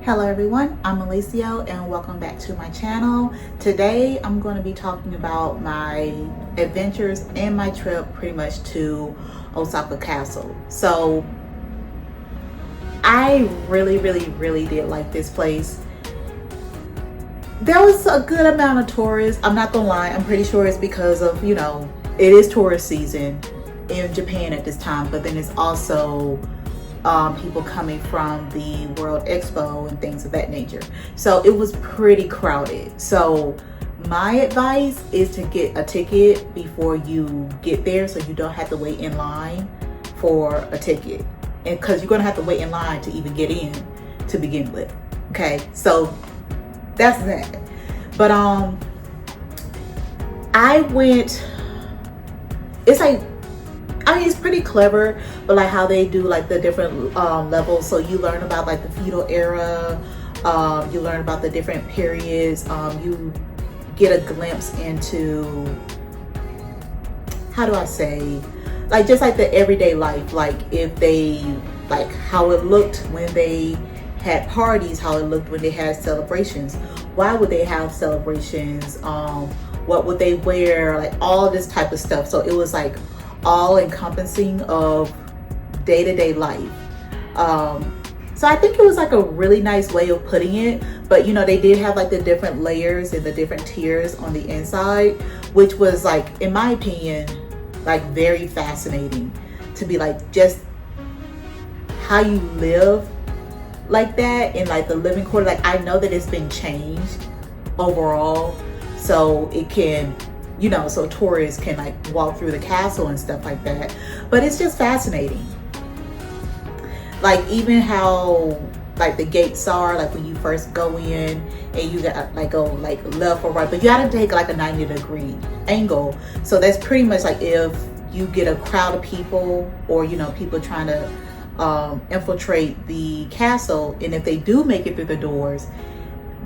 Hello everyone, I'm Malaceo and welcome back to my channel. Today I'm going to be talking about my adventures and my trip pretty much to Osaka Castle. So I really did like this place. There was a good amount of tourists. I'm not gonna lie, I'm pretty sure it's because of, you know, it is tourist season in Japan at this time, but then it's also people coming from the World Expo and things of that nature. So it was pretty crowded. So my advice is to get a ticket before you get there, so you don't have to wait in line for a ticket. And because you're gonna have to wait in line to even get in to begin with. Okay, so that's that. But I went, it's like, I mean, it's pretty clever, but like how they do like the different levels. So you learn about like the feudal era, you learn about the different periods, you get a glimpse into, how do I say, like just like the everyday life, like if they, like how it looked when they had parties, how it looked when they had celebrations, why would they have celebrations, what would they wear, like all this type of stuff. So it was like all encompassing of day-to-day life. So I think it was like a really nice way of putting it, but you know, they did have like the different layers and the different tiers on the inside, which was like, in my opinion, like very fascinating to be like just how you live like that in like the living quarter. Like I know that it's been changed overall, so it can, you know, so tourists can like walk through the castle and stuff like that. But it's just fascinating. Like even how like the gates are, like when you first go in and you got like go like left or right, but you gotta take like a 90-degree angle. So that's pretty much like if you get a crowd of people, or you know, people trying to infiltrate the castle, and if they do make it through the doors,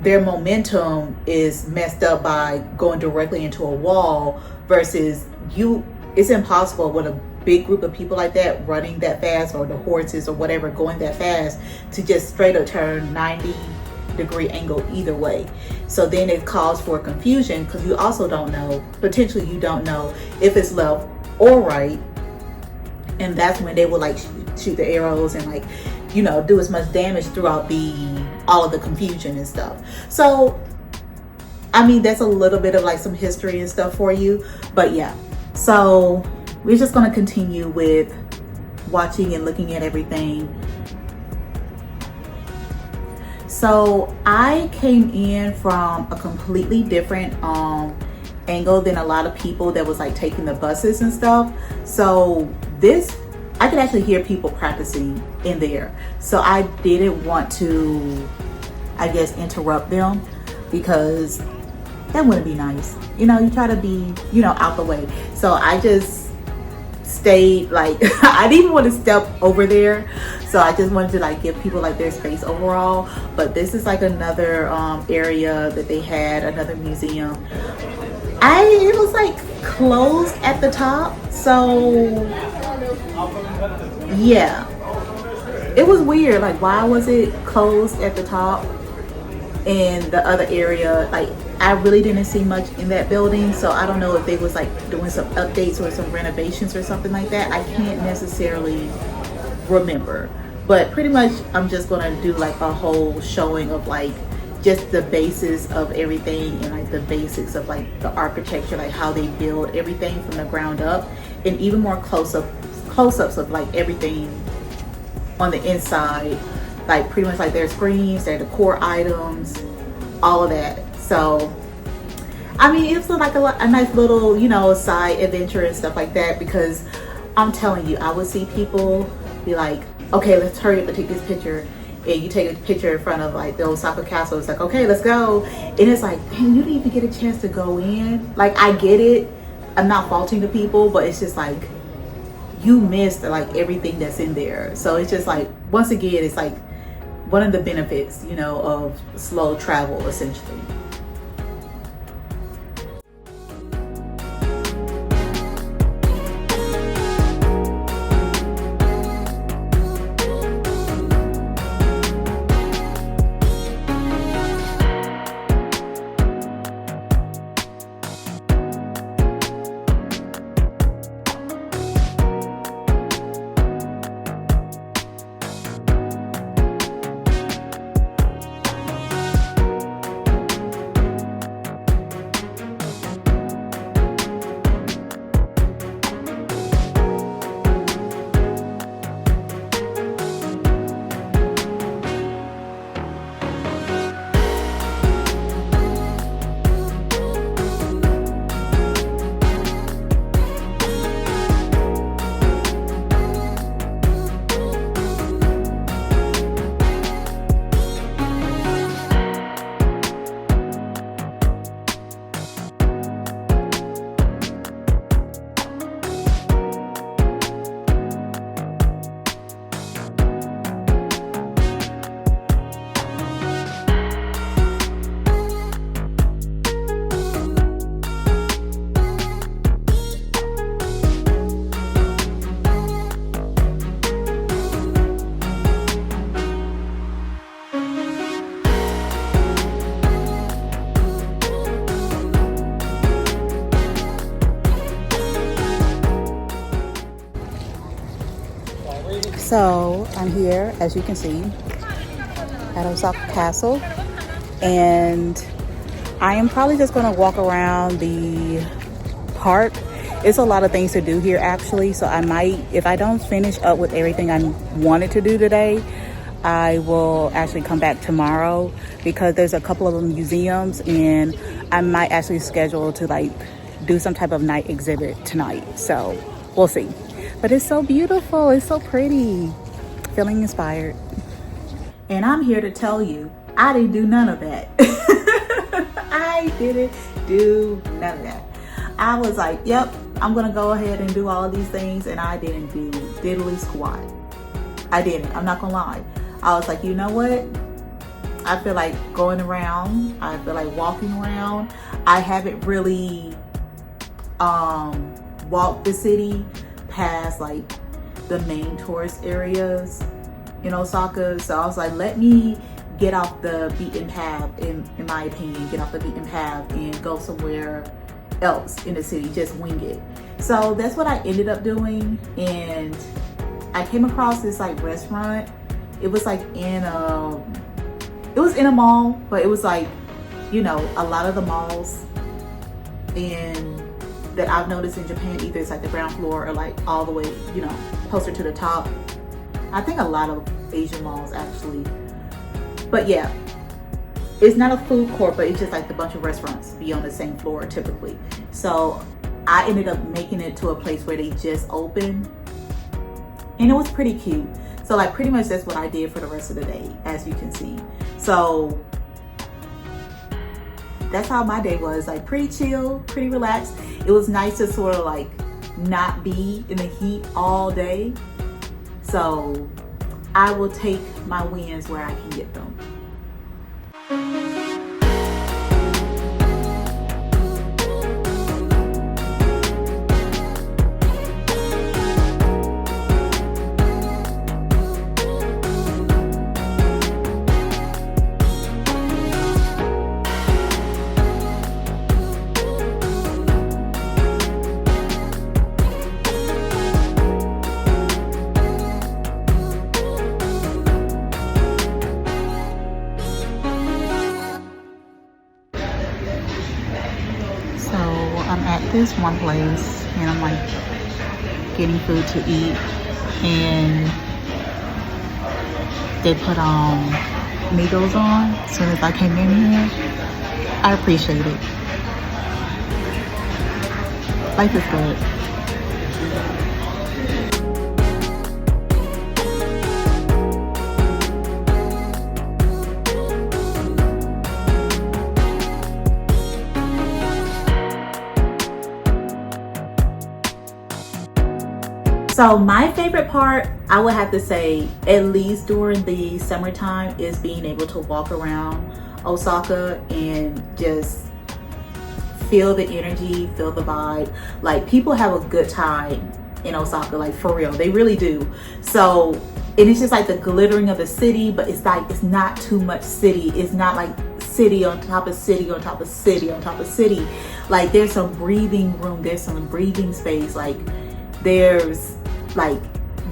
their momentum is messed up by going directly into a wall versus you. It's impossible with a big group of people like that running that fast, or the horses or whatever going that fast, to just straight up turn 90-degree angle either way. So then it calls for confusion, because you also don't know, potentially you don't know if it's left or right. And that's when they will like shoot the arrows and like, you know, do as much damage throughout all of the confusion and stuff. So I mean, that's a little bit of like some history and stuff for you. But yeah, so we're just going to continue with watching and looking at everything. So I came in from a completely different angle than a lot of people that was like taking the buses and stuff. So this, I could actually hear people practicing in there. So I didn't want to, I guess, interrupt them, because that wouldn't be nice. You know, you try to be, you know, out the way. So I just stayed like, I didn't even want to step over there. So I just wanted to like give people like their space overall. But this is like another area that they had, another museum. It was like closed at the top. So yeah, it was weird. Like, why was it closed at the top? And the other area, like, I really didn't see much in that building. So I don't know if they was like doing some updates or some renovations or something like that. I can't necessarily remember. But pretty much I'm just gonna do like a whole showing of like just the basis of everything, and like the basics of like the architecture, like how they build everything from the ground up, and even more close-ups of like everything on the inside, like pretty much like their screens, their decor items, all of that. So I mean, it's like a nice little, you know, side adventure and stuff like that, because I'm telling you, I would see people be like, okay, let's hurry up and take this picture. And you take a picture in front of like the Osaka Castle. It's like, okay, let's go. And it's like, man, you didn't even get a chance to go in. Like, I get it. I'm not faulting the people, but it's just like, you missed like everything that's in there. So it's just like, once again, it's like one of the benefits, you know, of slow travel, essentially. So I'm here, as you can see, at Osaka Castle, and I am probably just going to walk around the park. It's a lot of things to do here, actually, so I might, if I don't finish up with everything I wanted to do today, I will actually come back tomorrow, because there's a couple of museums, and I might actually schedule to like do some type of night exhibit tonight. So we'll see. But it's so beautiful. It's so pretty. Feeling inspired. And I'm here to tell you, I didn't do none of that. I didn't do none of that. I was like, yep, I'm going to go ahead and do all of these things. And I didn't do diddly squat. I didn't. I'm not going to lie. I was like, you know what? I feel like going around. I feel like walking around. I haven't really walked the city past like the main tourist areas in Osaka. So I was like, let me get off the beaten path, in my opinion, get off the beaten path and go somewhere else in the city, just wing it. So that's what I ended up doing. And I came across this like restaurant. It was like in a mall, but it was like, you know, a lot of the malls and that I've noticed in Japan, either it's like the ground floor or like all the way, you know, closer to the top. I think a lot of Asian malls actually. But yeah, it's not a food court, but it's just like a bunch of restaurants be on the same floor typically. So I ended up making it to a place where they just opened, and it was pretty cute. So like pretty much that's what I did for the rest of the day, as you can see. So that's how my day was, like pretty chill, pretty relaxed. It was nice to sort of like not be in the heat all day. So I will take my wins where I can get them. This one place and I'm like getting food to eat, and they put Migos on as soon as I came in here. I appreciate it. Life is good. So my favorite part, I would have to say, at least during the summertime, is being able to walk around Osaka and just feel the energy, feel the vibe. Like, people have a good time in Osaka, like for real, they really do. So, and it's just like the glittering of the city, but it's like, it's not too much city. It's not like city on top of city on top of city on top of city. Like, there's some breathing room, there's some breathing space. Like, there's like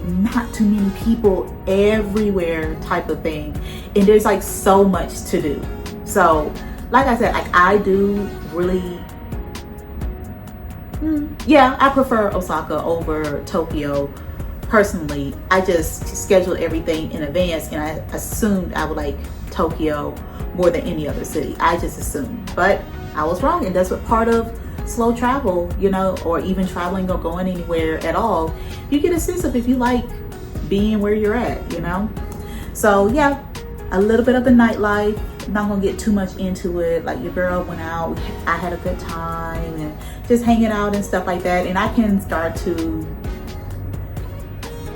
not too many people everywhere type of thing, and there's like so much to do. So like I said, like I do really yeah, I prefer Osaka over Tokyo personally. I just scheduled everything in advance, and I assumed I would like Tokyo more than any other city. I just assumed, but I was wrong, and that's what part of slow travel, you know, or even traveling or going anywhere at all, you get a sense of if you like being where you're at, you know. So yeah, a little bit of the nightlife. I'm not gonna get too much into it. Like, your girl went out, I had a good time and just hanging out and stuff like that. And I can start to,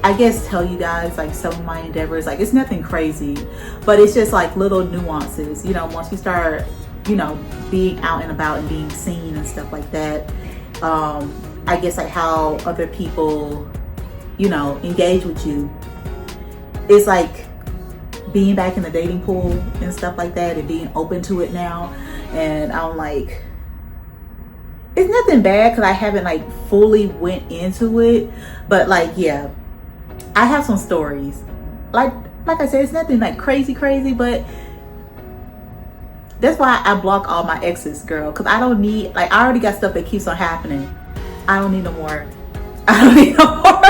I guess, tell you guys like some of my endeavors. Like, it's nothing crazy, but it's just like little nuances, you know. Once you start, you know, being out and about and being seen and stuff like that, I guess like how other people, you know, engage with you. It's like being back in the dating pool and stuff like that, and being open to it now. And I'm like, it's nothing bad because I haven't like fully went into it, but like, yeah, I have some stories. Like I said, it's nothing like crazy, but that's why I block all my exes, girl, because I don't need, like, I already got stuff that keeps on happening. I don't need no more. I don't need no more.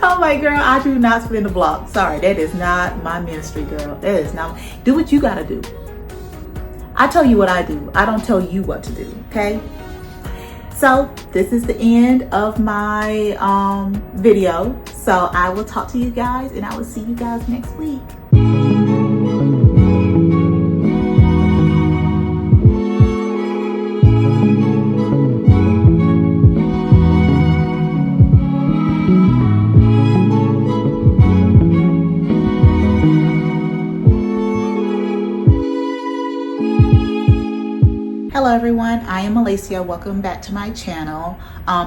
I'm like, girl, I do not spin the block. Sorry, that is not my ministry, girl. That is not. Do what you gotta do. I tell you what I do. I don't tell you what to do, okay? So this is the end of my video. So I will talk to you guys, and I will see you guys next week. Hello everyone, I am Malaceo. Welcome back to my channel.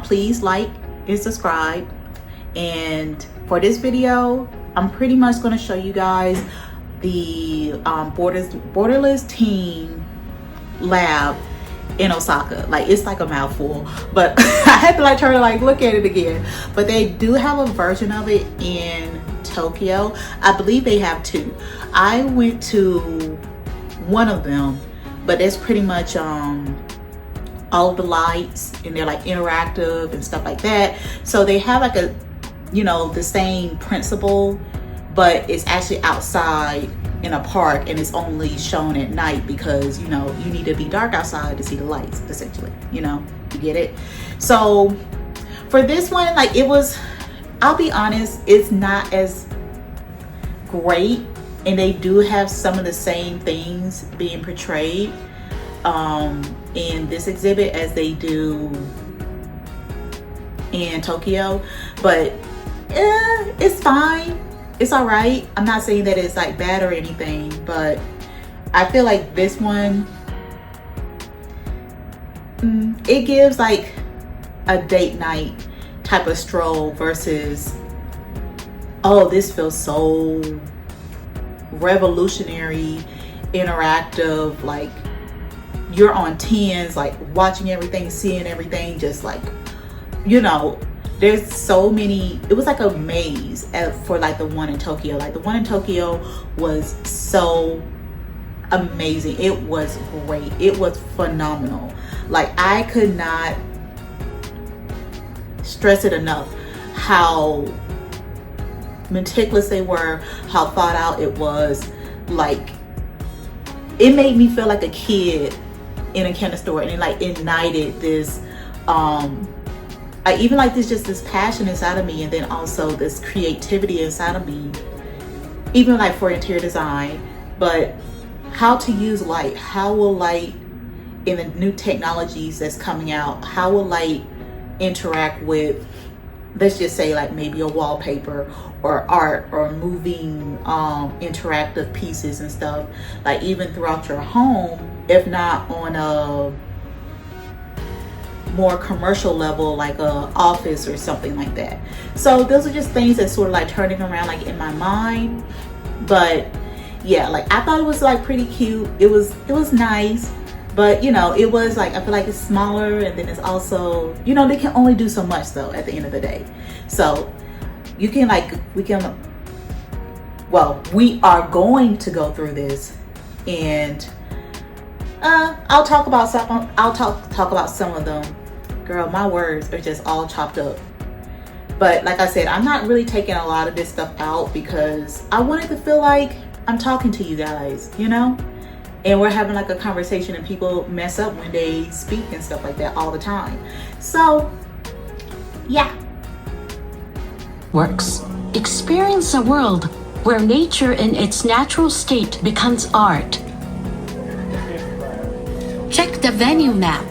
Please like and subscribe. And for this video, I'm pretty much going to show you guys the Borderless team lab in Osaka. Like, it's like a mouthful, but I had to try to look at it again. But they do have a version of it in Tokyo. I believe they have two. I went to one of them, but it's pretty much all the lights, and they're interactive and stuff like that. So they have a, the same principle, but it's actually outside in a park, and it's only shown at night because you need to be dark outside to see the lights, essentially. You get it. So for this one, it was, I'll be honest, it's not as great, and they do have some of the same things being portrayed in this exhibit as they do in Tokyo, but it's fine. It's all right. I'm not saying that it's bad or anything, but I feel like this one, it gives a date night type of stroll versus, oh, this feels so revolutionary, interactive, you're on 10s, watching everything, seeing everything, just there's so many. It was a maze for the one in Tokyo. The one in Tokyo was so amazing. It was great. It was phenomenal. I could not stress it enough how meticulous they were, how thought out it was. It made me feel like a kid in a candy store, and it ignited this I even this passion inside of me, and then also this creativity inside of me, even for interior design. But how to use light, how will light in the new technologies that's coming out, how will light interact with, let's just say maybe a wallpaper or art or moving interactive pieces and stuff, even throughout your home, if not on a more commercial level, a office or something like that. So those are just things that sort of turning around in my mind. But yeah, I thought it was pretty cute. It was nice, but it was I feel it's smaller, and then it's also, they can only do so much though at the end of the day. So you can we are going to go through this, and I'll talk about some. I'll talk about some of them. Girl, my words are just all chopped up. But like I said, I'm not really taking a lot of this stuff out because I wanted to feel like I'm talking to you guys, and we're having a conversation, and people mess up when they speak and stuff like that all the time. So yeah. Works. Experience a world where nature in its natural state becomes art. Check the venue map.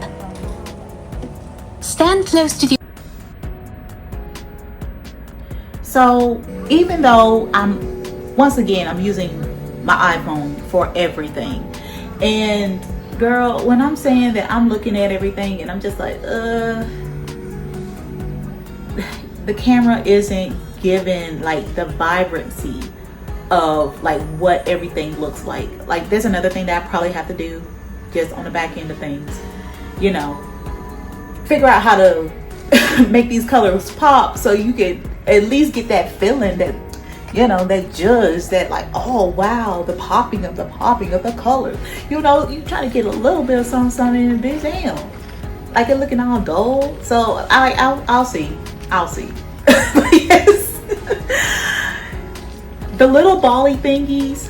Stand close to the... So even though I'm using my iPhone for everything, and girl, when I'm saying that I'm looking at everything and I'm just the camera isn't giving the vibrancy of what everything looks like. There's another thing that I probably have to do just on the back end of things, figure out how to make these colors pop so you can at least get that feeling, that that judge, that oh wow, the popping of the colors. You try to get a little bit of something in this, damn, it looking all gold. So I'll see. But yes, the little bally thingies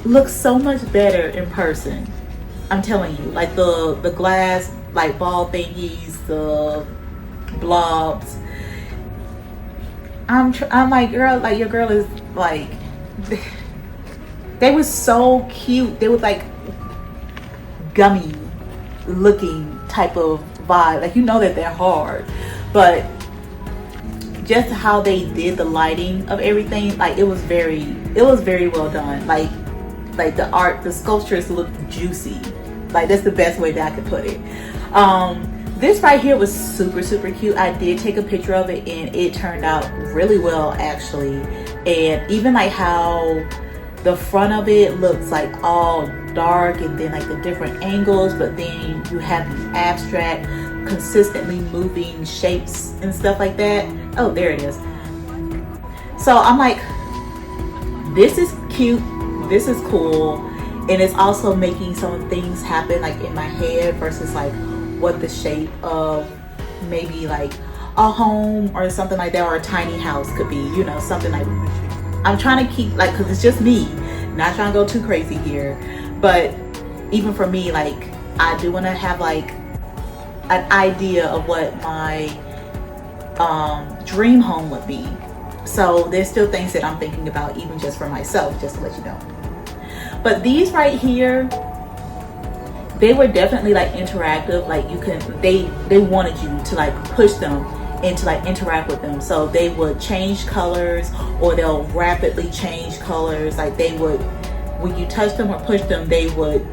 look so much better in person. I'm telling you, the glass ball thingies, the blobs. I'm girl, your girl is they were so cute. They were gummy looking type of vibe. That they're hard, but just how they did the lighting of everything, it was very well done. The art, the sculptures looked juicy. Like, that's the best way that I could put it. This right here was super cute. I did take a picture of it and it turned out really well, actually. And even like how the front of it looks like all dark, and then like the different angles, but then you have these abstract, consistently moving shapes and stuff like that. Oh, there it is. So I'm like, this is cute, this is cool, and it's also making some things happen like in my head versus like what the shape of maybe like a home or something like that, or a tiny house could be, you know, something like. I'm trying to keep like, because it's just me, not trying to go too crazy here, but even for me, like, I do want to have like an idea of what my dream home would be. So there's still things that I'm thinking about, even just for myself, just to let you know. But these right here, they were definitely like interactive. Like, you can, they wanted you to like push them and to like interact with them. So they would change colors, or they'll rapidly change colors. Like, they would, when you touch them or push them, they would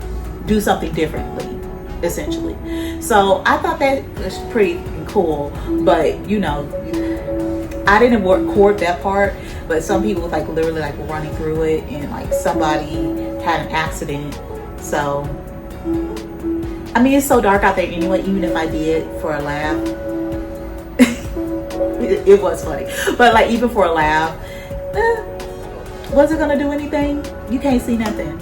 do something differently, essentially. So I thought that was pretty cool. But you know, I didn't record that part, but some people was like literally like running through it, and like somebody had an accident. So I mean, it's so dark out there anyway, even if I did for a laugh. It was funny, but like even for a laugh, was it gonna do anything? You can't see nothing,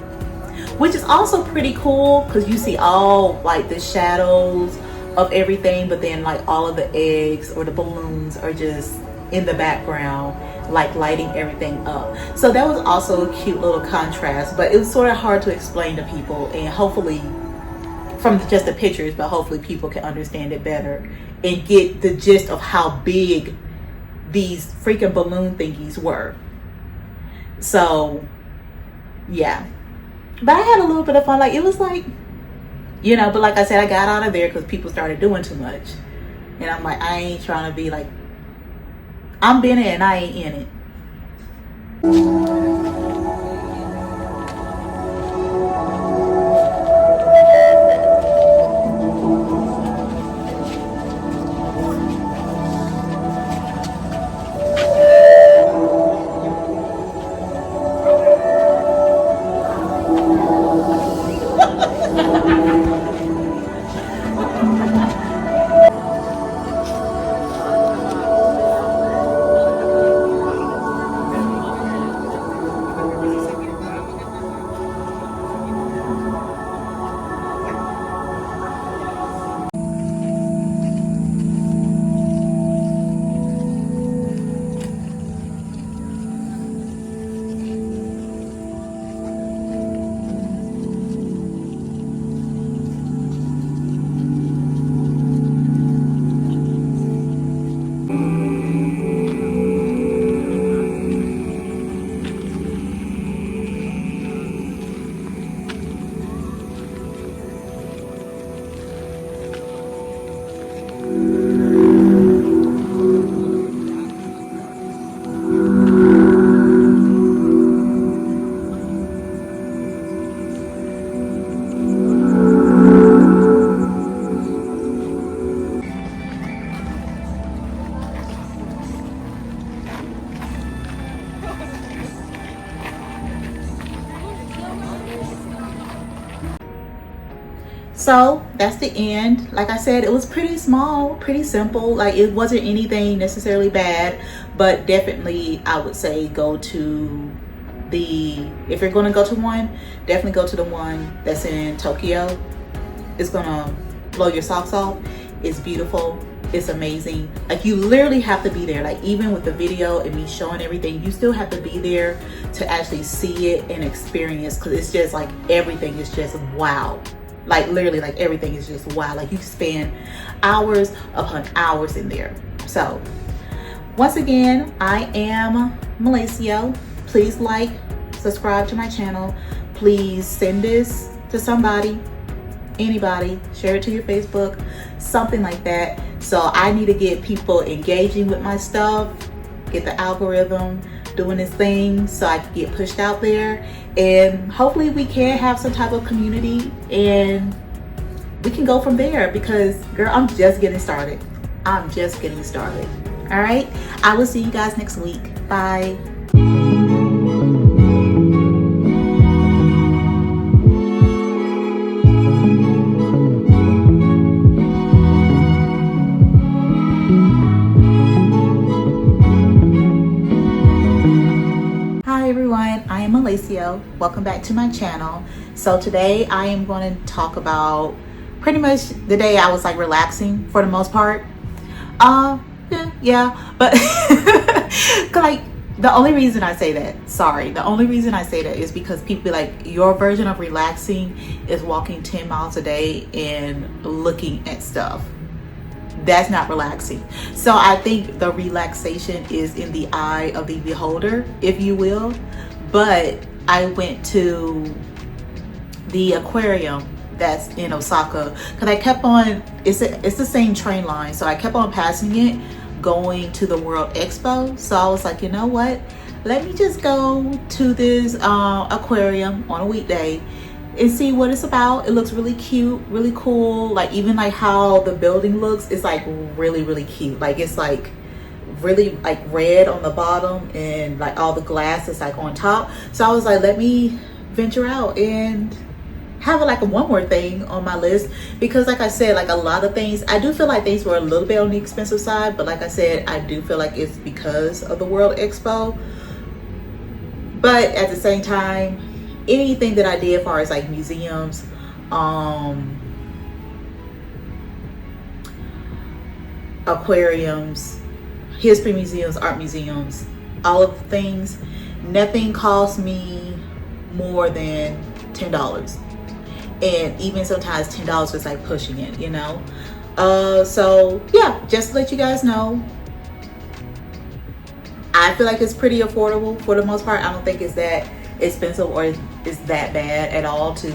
which is also pretty cool, because you see all like the shadows of everything, but then like all of the eggs or the balloons are just in the background, like lighting everything up. So that was also a cute little contrast, but it was sort of hard to explain to people, and hopefully from just the pictures, but hopefully people can understand it better and get the gist of how big these freaking balloon thingies were. So yeah, but I had a little bit of fun. Like, it was like, you know, but like I said, I got out of there because people started doing too much, and I'm like, I ain't trying to be like, I'm in it and I ain't in it. So that's the end. Like I said, it was pretty small, pretty simple. Like, it wasn't anything necessarily bad, but definitely I would say go to the, if you're going to go to one, definitely go to the one that's in Tokyo. It's gonna blow your socks off. It's beautiful, it's amazing. Like, you literally have to be there. Like, even with the video and me showing everything, you still have to be there to actually see it and experience, because it's just like everything is just wow. Like, literally, like everything is just wow. Like, you can spend hours upon hours in there. So once again, I am Malaceo. Please like, subscribe to my channel. Please send this to somebody, anybody, share it to your Facebook, something like that. So I need to get people engaging with my stuff, get the algorithm doing its thing so I can get pushed out there, and hopefully we can have some type of community and we can go from there because, girl, I'm just getting started. I'm just getting started. All right. I will see you guys next week. Bye. Hi everyone, I am Malaceo. Welcome back to my channel. So today I am going to talk about pretty much the day I was like relaxing for the most part. Yeah, but like the only reason I say that, the only reason I say that is because people be like, your version of relaxing is walking 10 miles a day and looking at stuff. That's not relaxing. So I think the relaxation is in the eye of the beholder, if you will. But I went to the aquarium that's in Osaka because I kept on, it's the same train line, so I kept on passing it going to the World Expo. So I was like, you know what, let me just go to this aquarium on a weekday and see what it's about. It looks really cute, really cool. Like even like how the building looks is like really cute. Like it's like really like red on the bottom and like all the glass is like on top. So I was like, let me venture out and have like one more thing on my list, because like I said, like a lot of things, I do feel like things were a little bit on the expensive side, but like I said, I do feel like it's because of the World Expo. But at the same time, anything that I did as far as like museums, aquariums, history museums, art museums, all of the things, nothing cost me more than $10. And even sometimes $10 was like pushing it, you know. So yeah, just to let you guys know, I feel like it's pretty affordable for the most part. I don't think it's that expensive or it's that bad at all to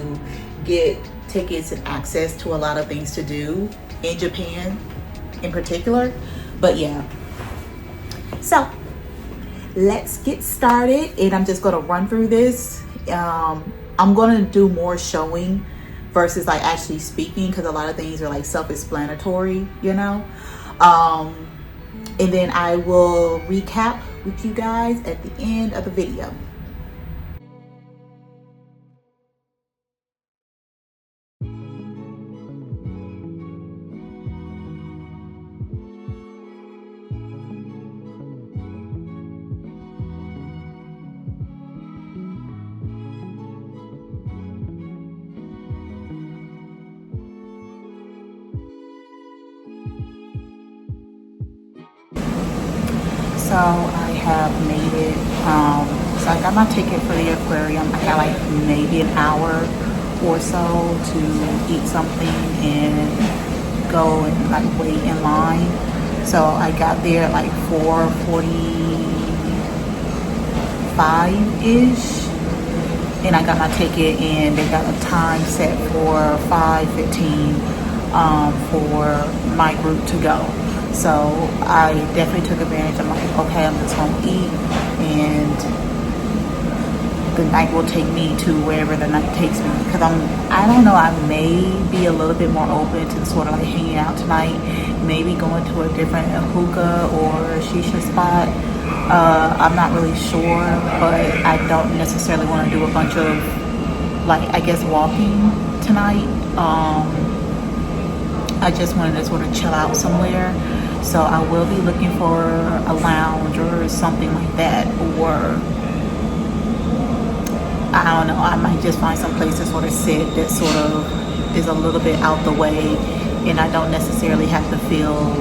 get tickets and access to a lot of things to do in Japan in particular. But yeah, so let's get started, and I'm just going to run through this. I'm going to do more showing versus like actually speaking, because a lot of things are like self-explanatory, you know. And then I will recap with you guys at the end of the video. So I have made it, so I got my ticket for the aquarium. I got like maybe an hour or so to eat something and go and like wait in line. So I got there at like 4:45-ish, and I got my ticket, and they got a time set for 5:15 for my group to go. So I definitely took advantage. I'm like, okay, I'm just gonna eat, and the night will take me to wherever the night takes me. Because I don't know, I may be a little bit more open to sort of like hanging out tonight, maybe going to a different hookah or shisha spot. I'm not really sure, but I don't necessarily want to do a bunch of like, I guess, walking tonight. I just wanted to sort of chill out somewhere. So I will be looking for a lounge or something like that, or I don't know, I might just find some place to sort of sit that sort of is a little bit out the way, and I don't necessarily have to feel,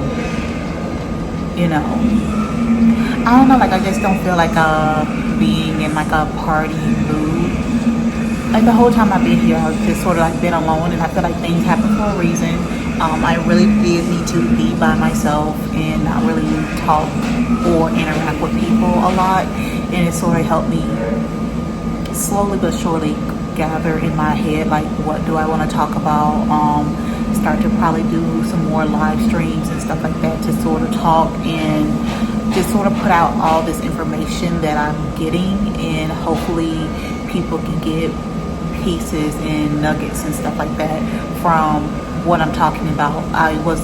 you know, I don't know, like I just don't feel like being in like a party mood. Like the whole time I've been here, I've just sort of like been alone, and I feel like things happen for a reason. I really did need to be by myself and not really talk or interact with people a lot, and it sort of helped me slowly but surely gather in my head like, what do I want to talk about. Start to probably do some more live streams and stuff like that to sort of talk and just sort of put out all this information that I'm getting, and hopefully people can get pieces and nuggets and stuff like that from what I'm talking about. I was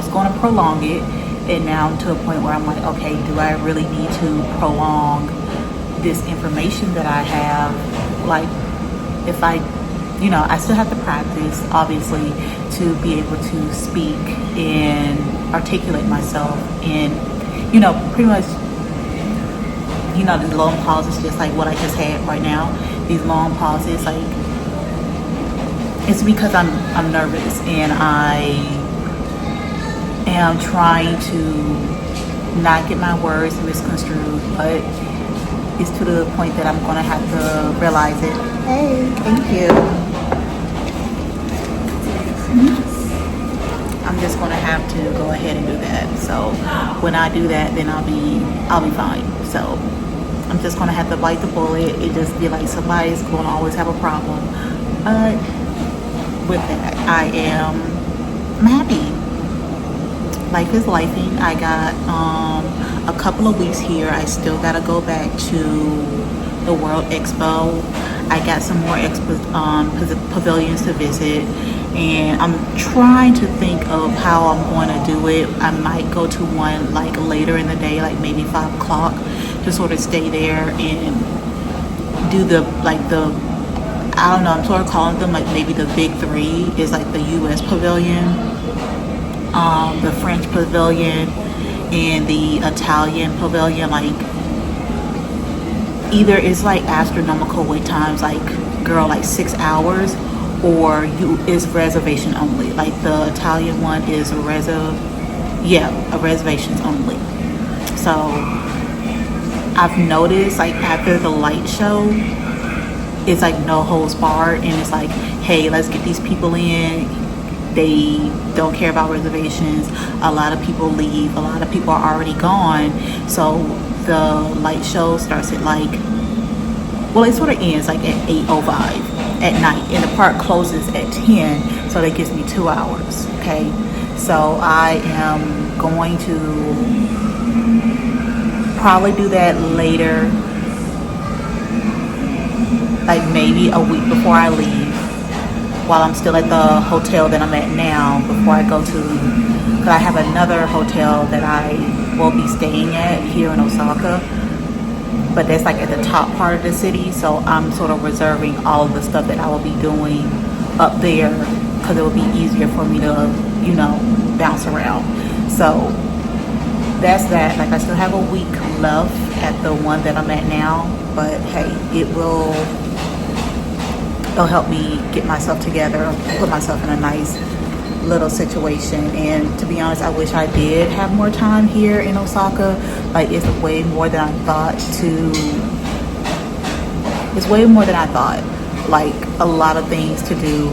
going to prolong it, and now to a point where I'm like, okay, do I really need to prolong this information that I have? Like, if I still have to practice, obviously, to be able to speak and articulate myself and, pretty much, these long pauses, just like what I just had right now. These long pauses, like, it's because I'm nervous and I am trying to not get my words misconstrued, but it's to the point that I'm going to have to realize it. Hey, thank you. I'm just going to have to go ahead and do that. So when I do that, then I'll be fine. So I'm just going to have to bite the bullet. It just be like somebody's going to always have a problem. But with that, I'm happy. Life is lifing. I got a couple of weeks here. I still got to go back to the World Expo. I got some more pavilions to visit, and I'm trying to think of how I'm going to do it. I might go to one like later in the day, like maybe 5 o'clock, to sort of stay there and do I don't know, I'm sort of calling them like maybe the big three. Is like the US pavilion, the French pavilion, and the Italian pavilion. Like, either it's like astronomical wait times, like 6 hours, or is reservation only. Like the Italian one is reservations only. So I've noticed, like, after the light show, it's like no holds barred, and it's like, hey, let's get these people in. They don't care about reservations. A lot of people leave. A lot of people are already gone. So the light show starts at it sort of ends like at 8:05 at night, and the park closes at 10. So that gives me 2 hours. Okay, so I am going to probably do that later, like maybe a week before I leave, while I'm still at the hotel that I'm at now, before I go because I have another hotel that I will be staying at here in Osaka, but that's like at the top part of the city. So I'm sort of reserving all of the stuff that I will be doing up there, because it will be easier for me to bounce around. So that's that. Like, I still have a week left at the one that I'm at now, but hey, it'll help me get myself together, put myself in a nice little situation. And to be honest, I wish I did have more time here in Osaka. Like, it's way more than I thought. It's way more than I thought. Like, a lot of things to do.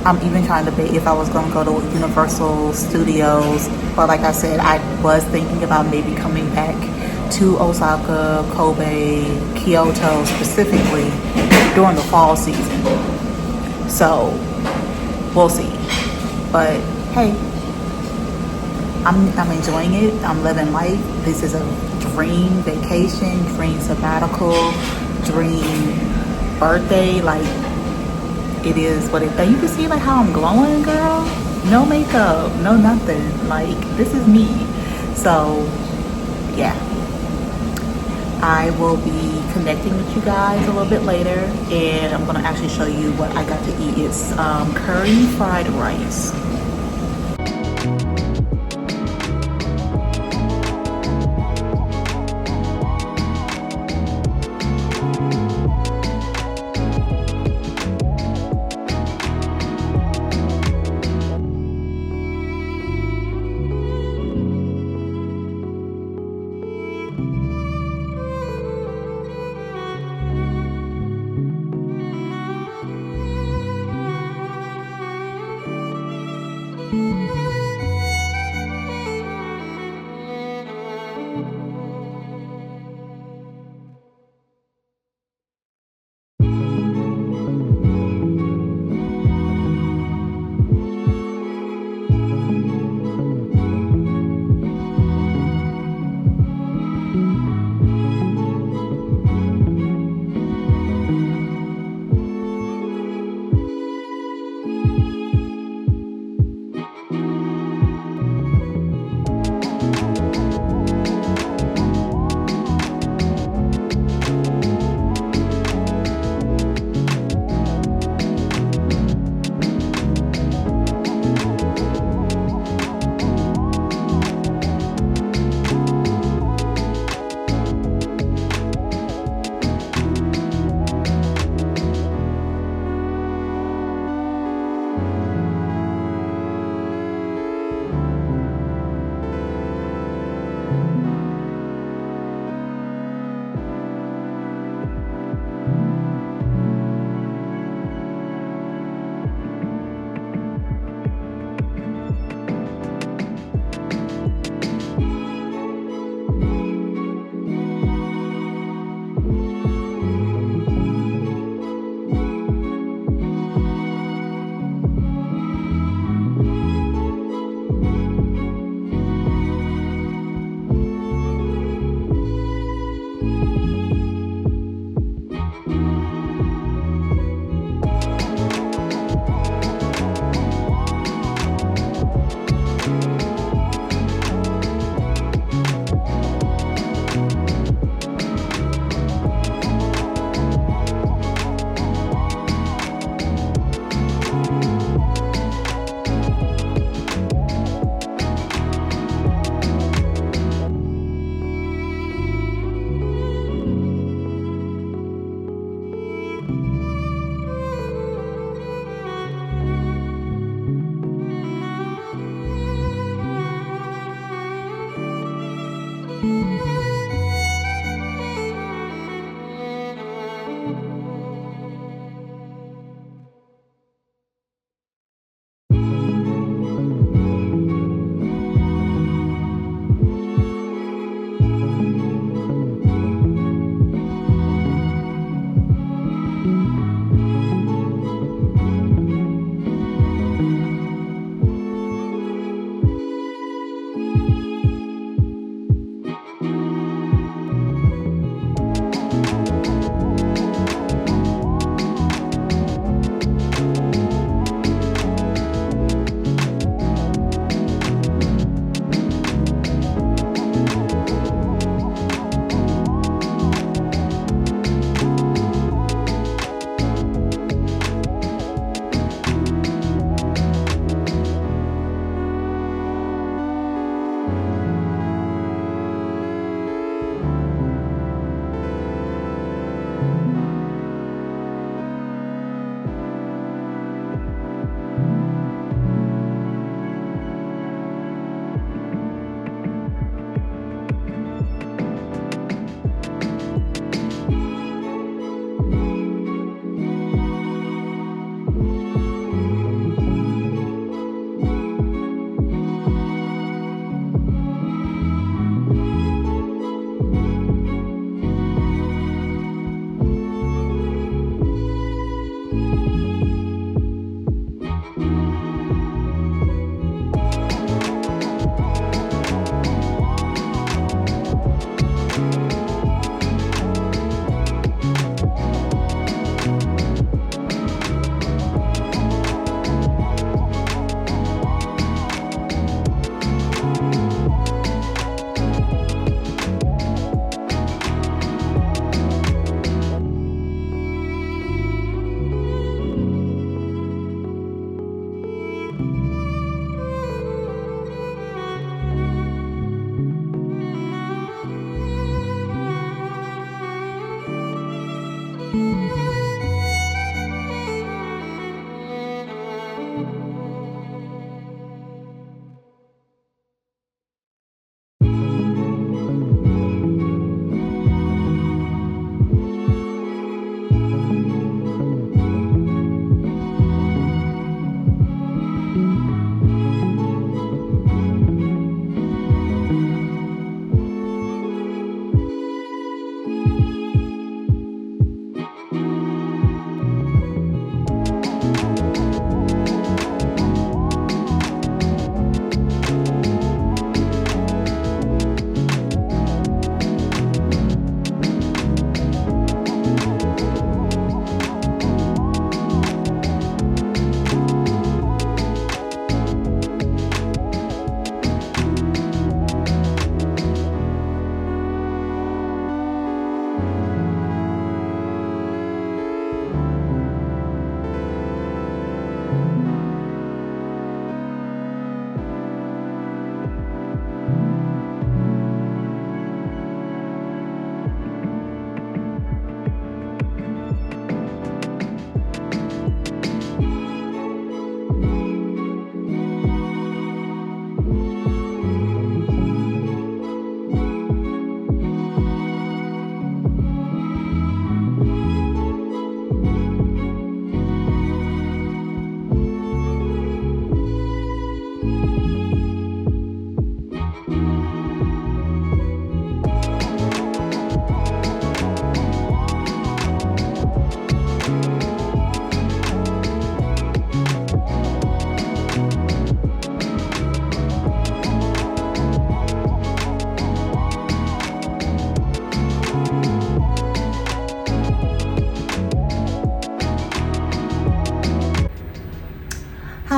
I'm even trying to debate if I was going to go to Universal Studios, but like I said, I was thinking about maybe coming back to Osaka, Kobe, Kyoto specifically during the fall season. So we'll see. But hey, I'm enjoying it. I'm living life. This is a dream vacation, dream sabbatical, dream birthday. Like, it is what it is. You can see like how I'm glowing, girl. No makeup, no nothing. Like, this is me. So yeah, I will be connecting with you guys a little bit later, and I'm gonna actually show you what I got to eat. It's curry fried rice.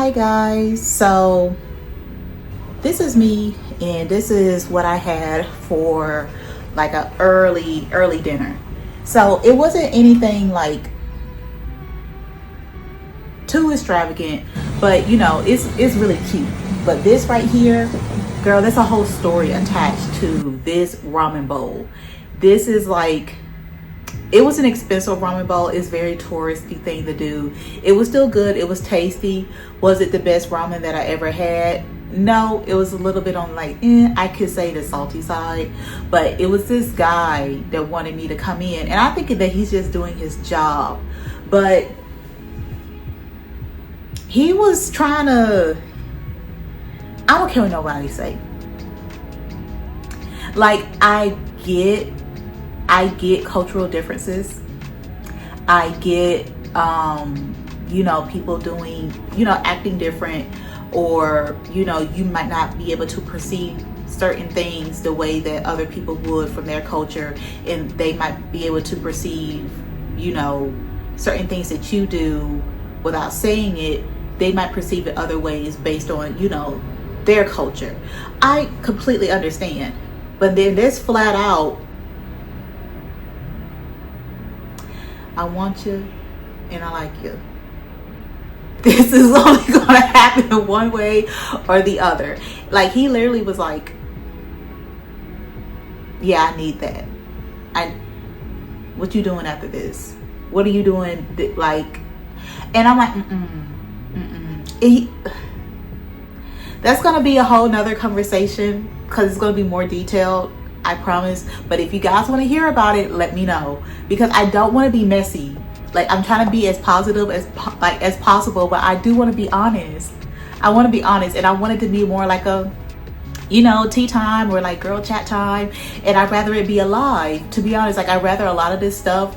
Hi guys, so this is me and this is what I had for like a early dinner. So it wasn't anything like too extravagant, but you know, it's really cute. But this right here, girl, there's a whole story attached to this ramen bowl. This is like, it was an expensive ramen bowl. It's very touristy thing to do. It was still good. It was tasty. Was it the best ramen that I ever had? No, it was a little bit on like, I could say the salty side. But it was this guy that wanted me to come in. And I think that he's just doing his job. But he was trying to, I don't care what nobody say. Like, I get cultural differences. I get, you know, people doing, you know, acting different, or, you know, you might not be able to perceive certain things the way that other people would from their culture, and they might be able to perceive, you know, certain things that you do without saying it. They might perceive it other ways based on, you know, their culture. I completely understand. But then there's flat out, I want you and I like you. This is only going to happen one way or the other. Like, he literally was like, yeah, I need that. What you doing after this? What are you doing? Like, and I'm like, that's going to be a whole nother conversation, because it's going to be more detailed, I promise. But if you guys want to hear about it, let me know, because I don't want to be messy. Like, I'm trying to be as positive as possible, but I do want to be honest. I want to be honest, and I want it to be more like a, you know, tea time or like girl chat time. And I'd rather it be alive, to be honest. Like, I'd rather a lot of this stuff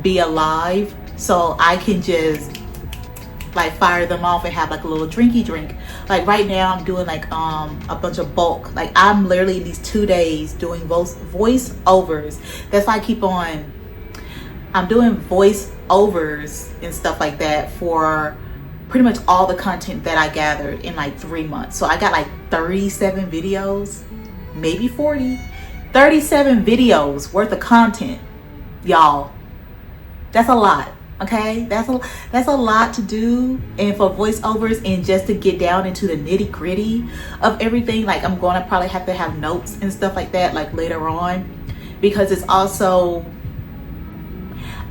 be alive, so I can just like fire them off and have like a little drinky drink. Like right now I'm doing like a bunch of bulk. Like, I'm literally these 2 days doing voice overs. That's why I keep on, I'm doing voice overs and stuff like that for pretty much all the content that I gathered in like 3 months. So I got like 37 videos, maybe 40, 37 videos worth of content, y'all. That's a lot. Okay, that's a lot to do, and for voiceovers, and just to get down into the nitty gritty of everything. Like, I'm going to probably have to have notes and stuff like that like later on, because it's also,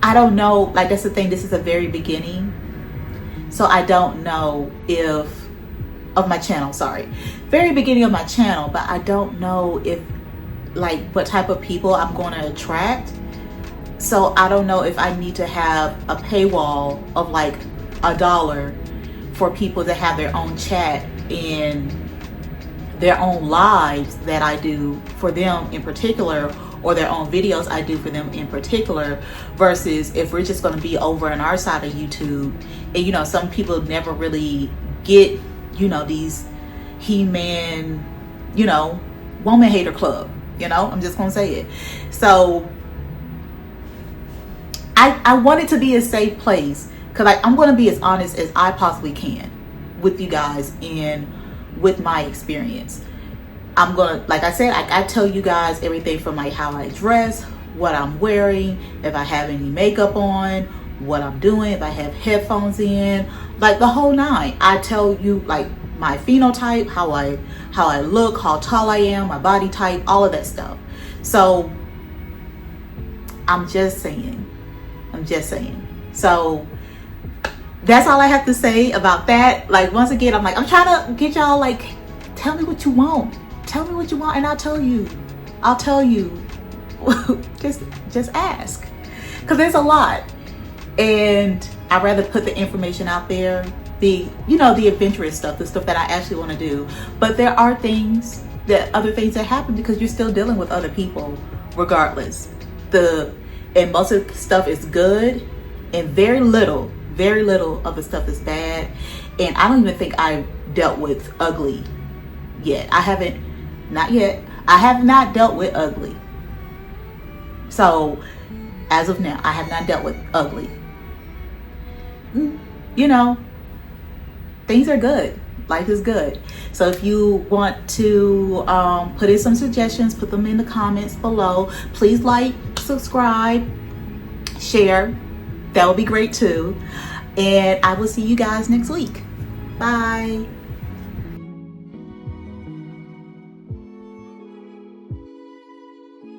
I don't know, like that's the thing, this is the very beginning. So I don't know if, of my channel, sorry. Very beginning of my channel, but I don't know if, like what type of people I'm going to attract. So I don't know if I need to have a paywall of like $1 for people to have their own chat and their own lives that I do for them in particular, or their own videos I do for them in particular, versus if we're just going to be over on our side of YouTube. And you know, some people never really get, you know, these He-Man, you know, woman hater club, you know, I'm just going to say it. So I want it to be a safe place, because I'm going to be as honest as I possibly can with you guys and with my experience. I'm going to, like I said, I tell you guys everything from like how I dress, what I'm wearing, if I have any makeup on, what I'm doing, if I have headphones in, like the whole nine. I tell you like my phenotype, how I look, how tall I am, my body type, all of that stuff. So I'm just saying. So that's all I have to say about that. Like, once again, I'm trying to get y'all, like, tell me what you want. Tell me what you want and I'll tell you. just ask. Because there's a lot. And I'd rather put the information out there. The adventurous stuff, the stuff that I actually want to do. But there are other things that happen because you're still dealing with other people regardless. And most of the stuff is good, and very little of the stuff is bad. And I don't even think I've dealt with ugly yet. I have not dealt with ugly. So as of now, I have not dealt with ugly. You know, things are good. Life is good. So if you want to put in some suggestions, put them in the comments below. Please like, subscribe, share. That would be great too. And I will see you guys next week. Bye.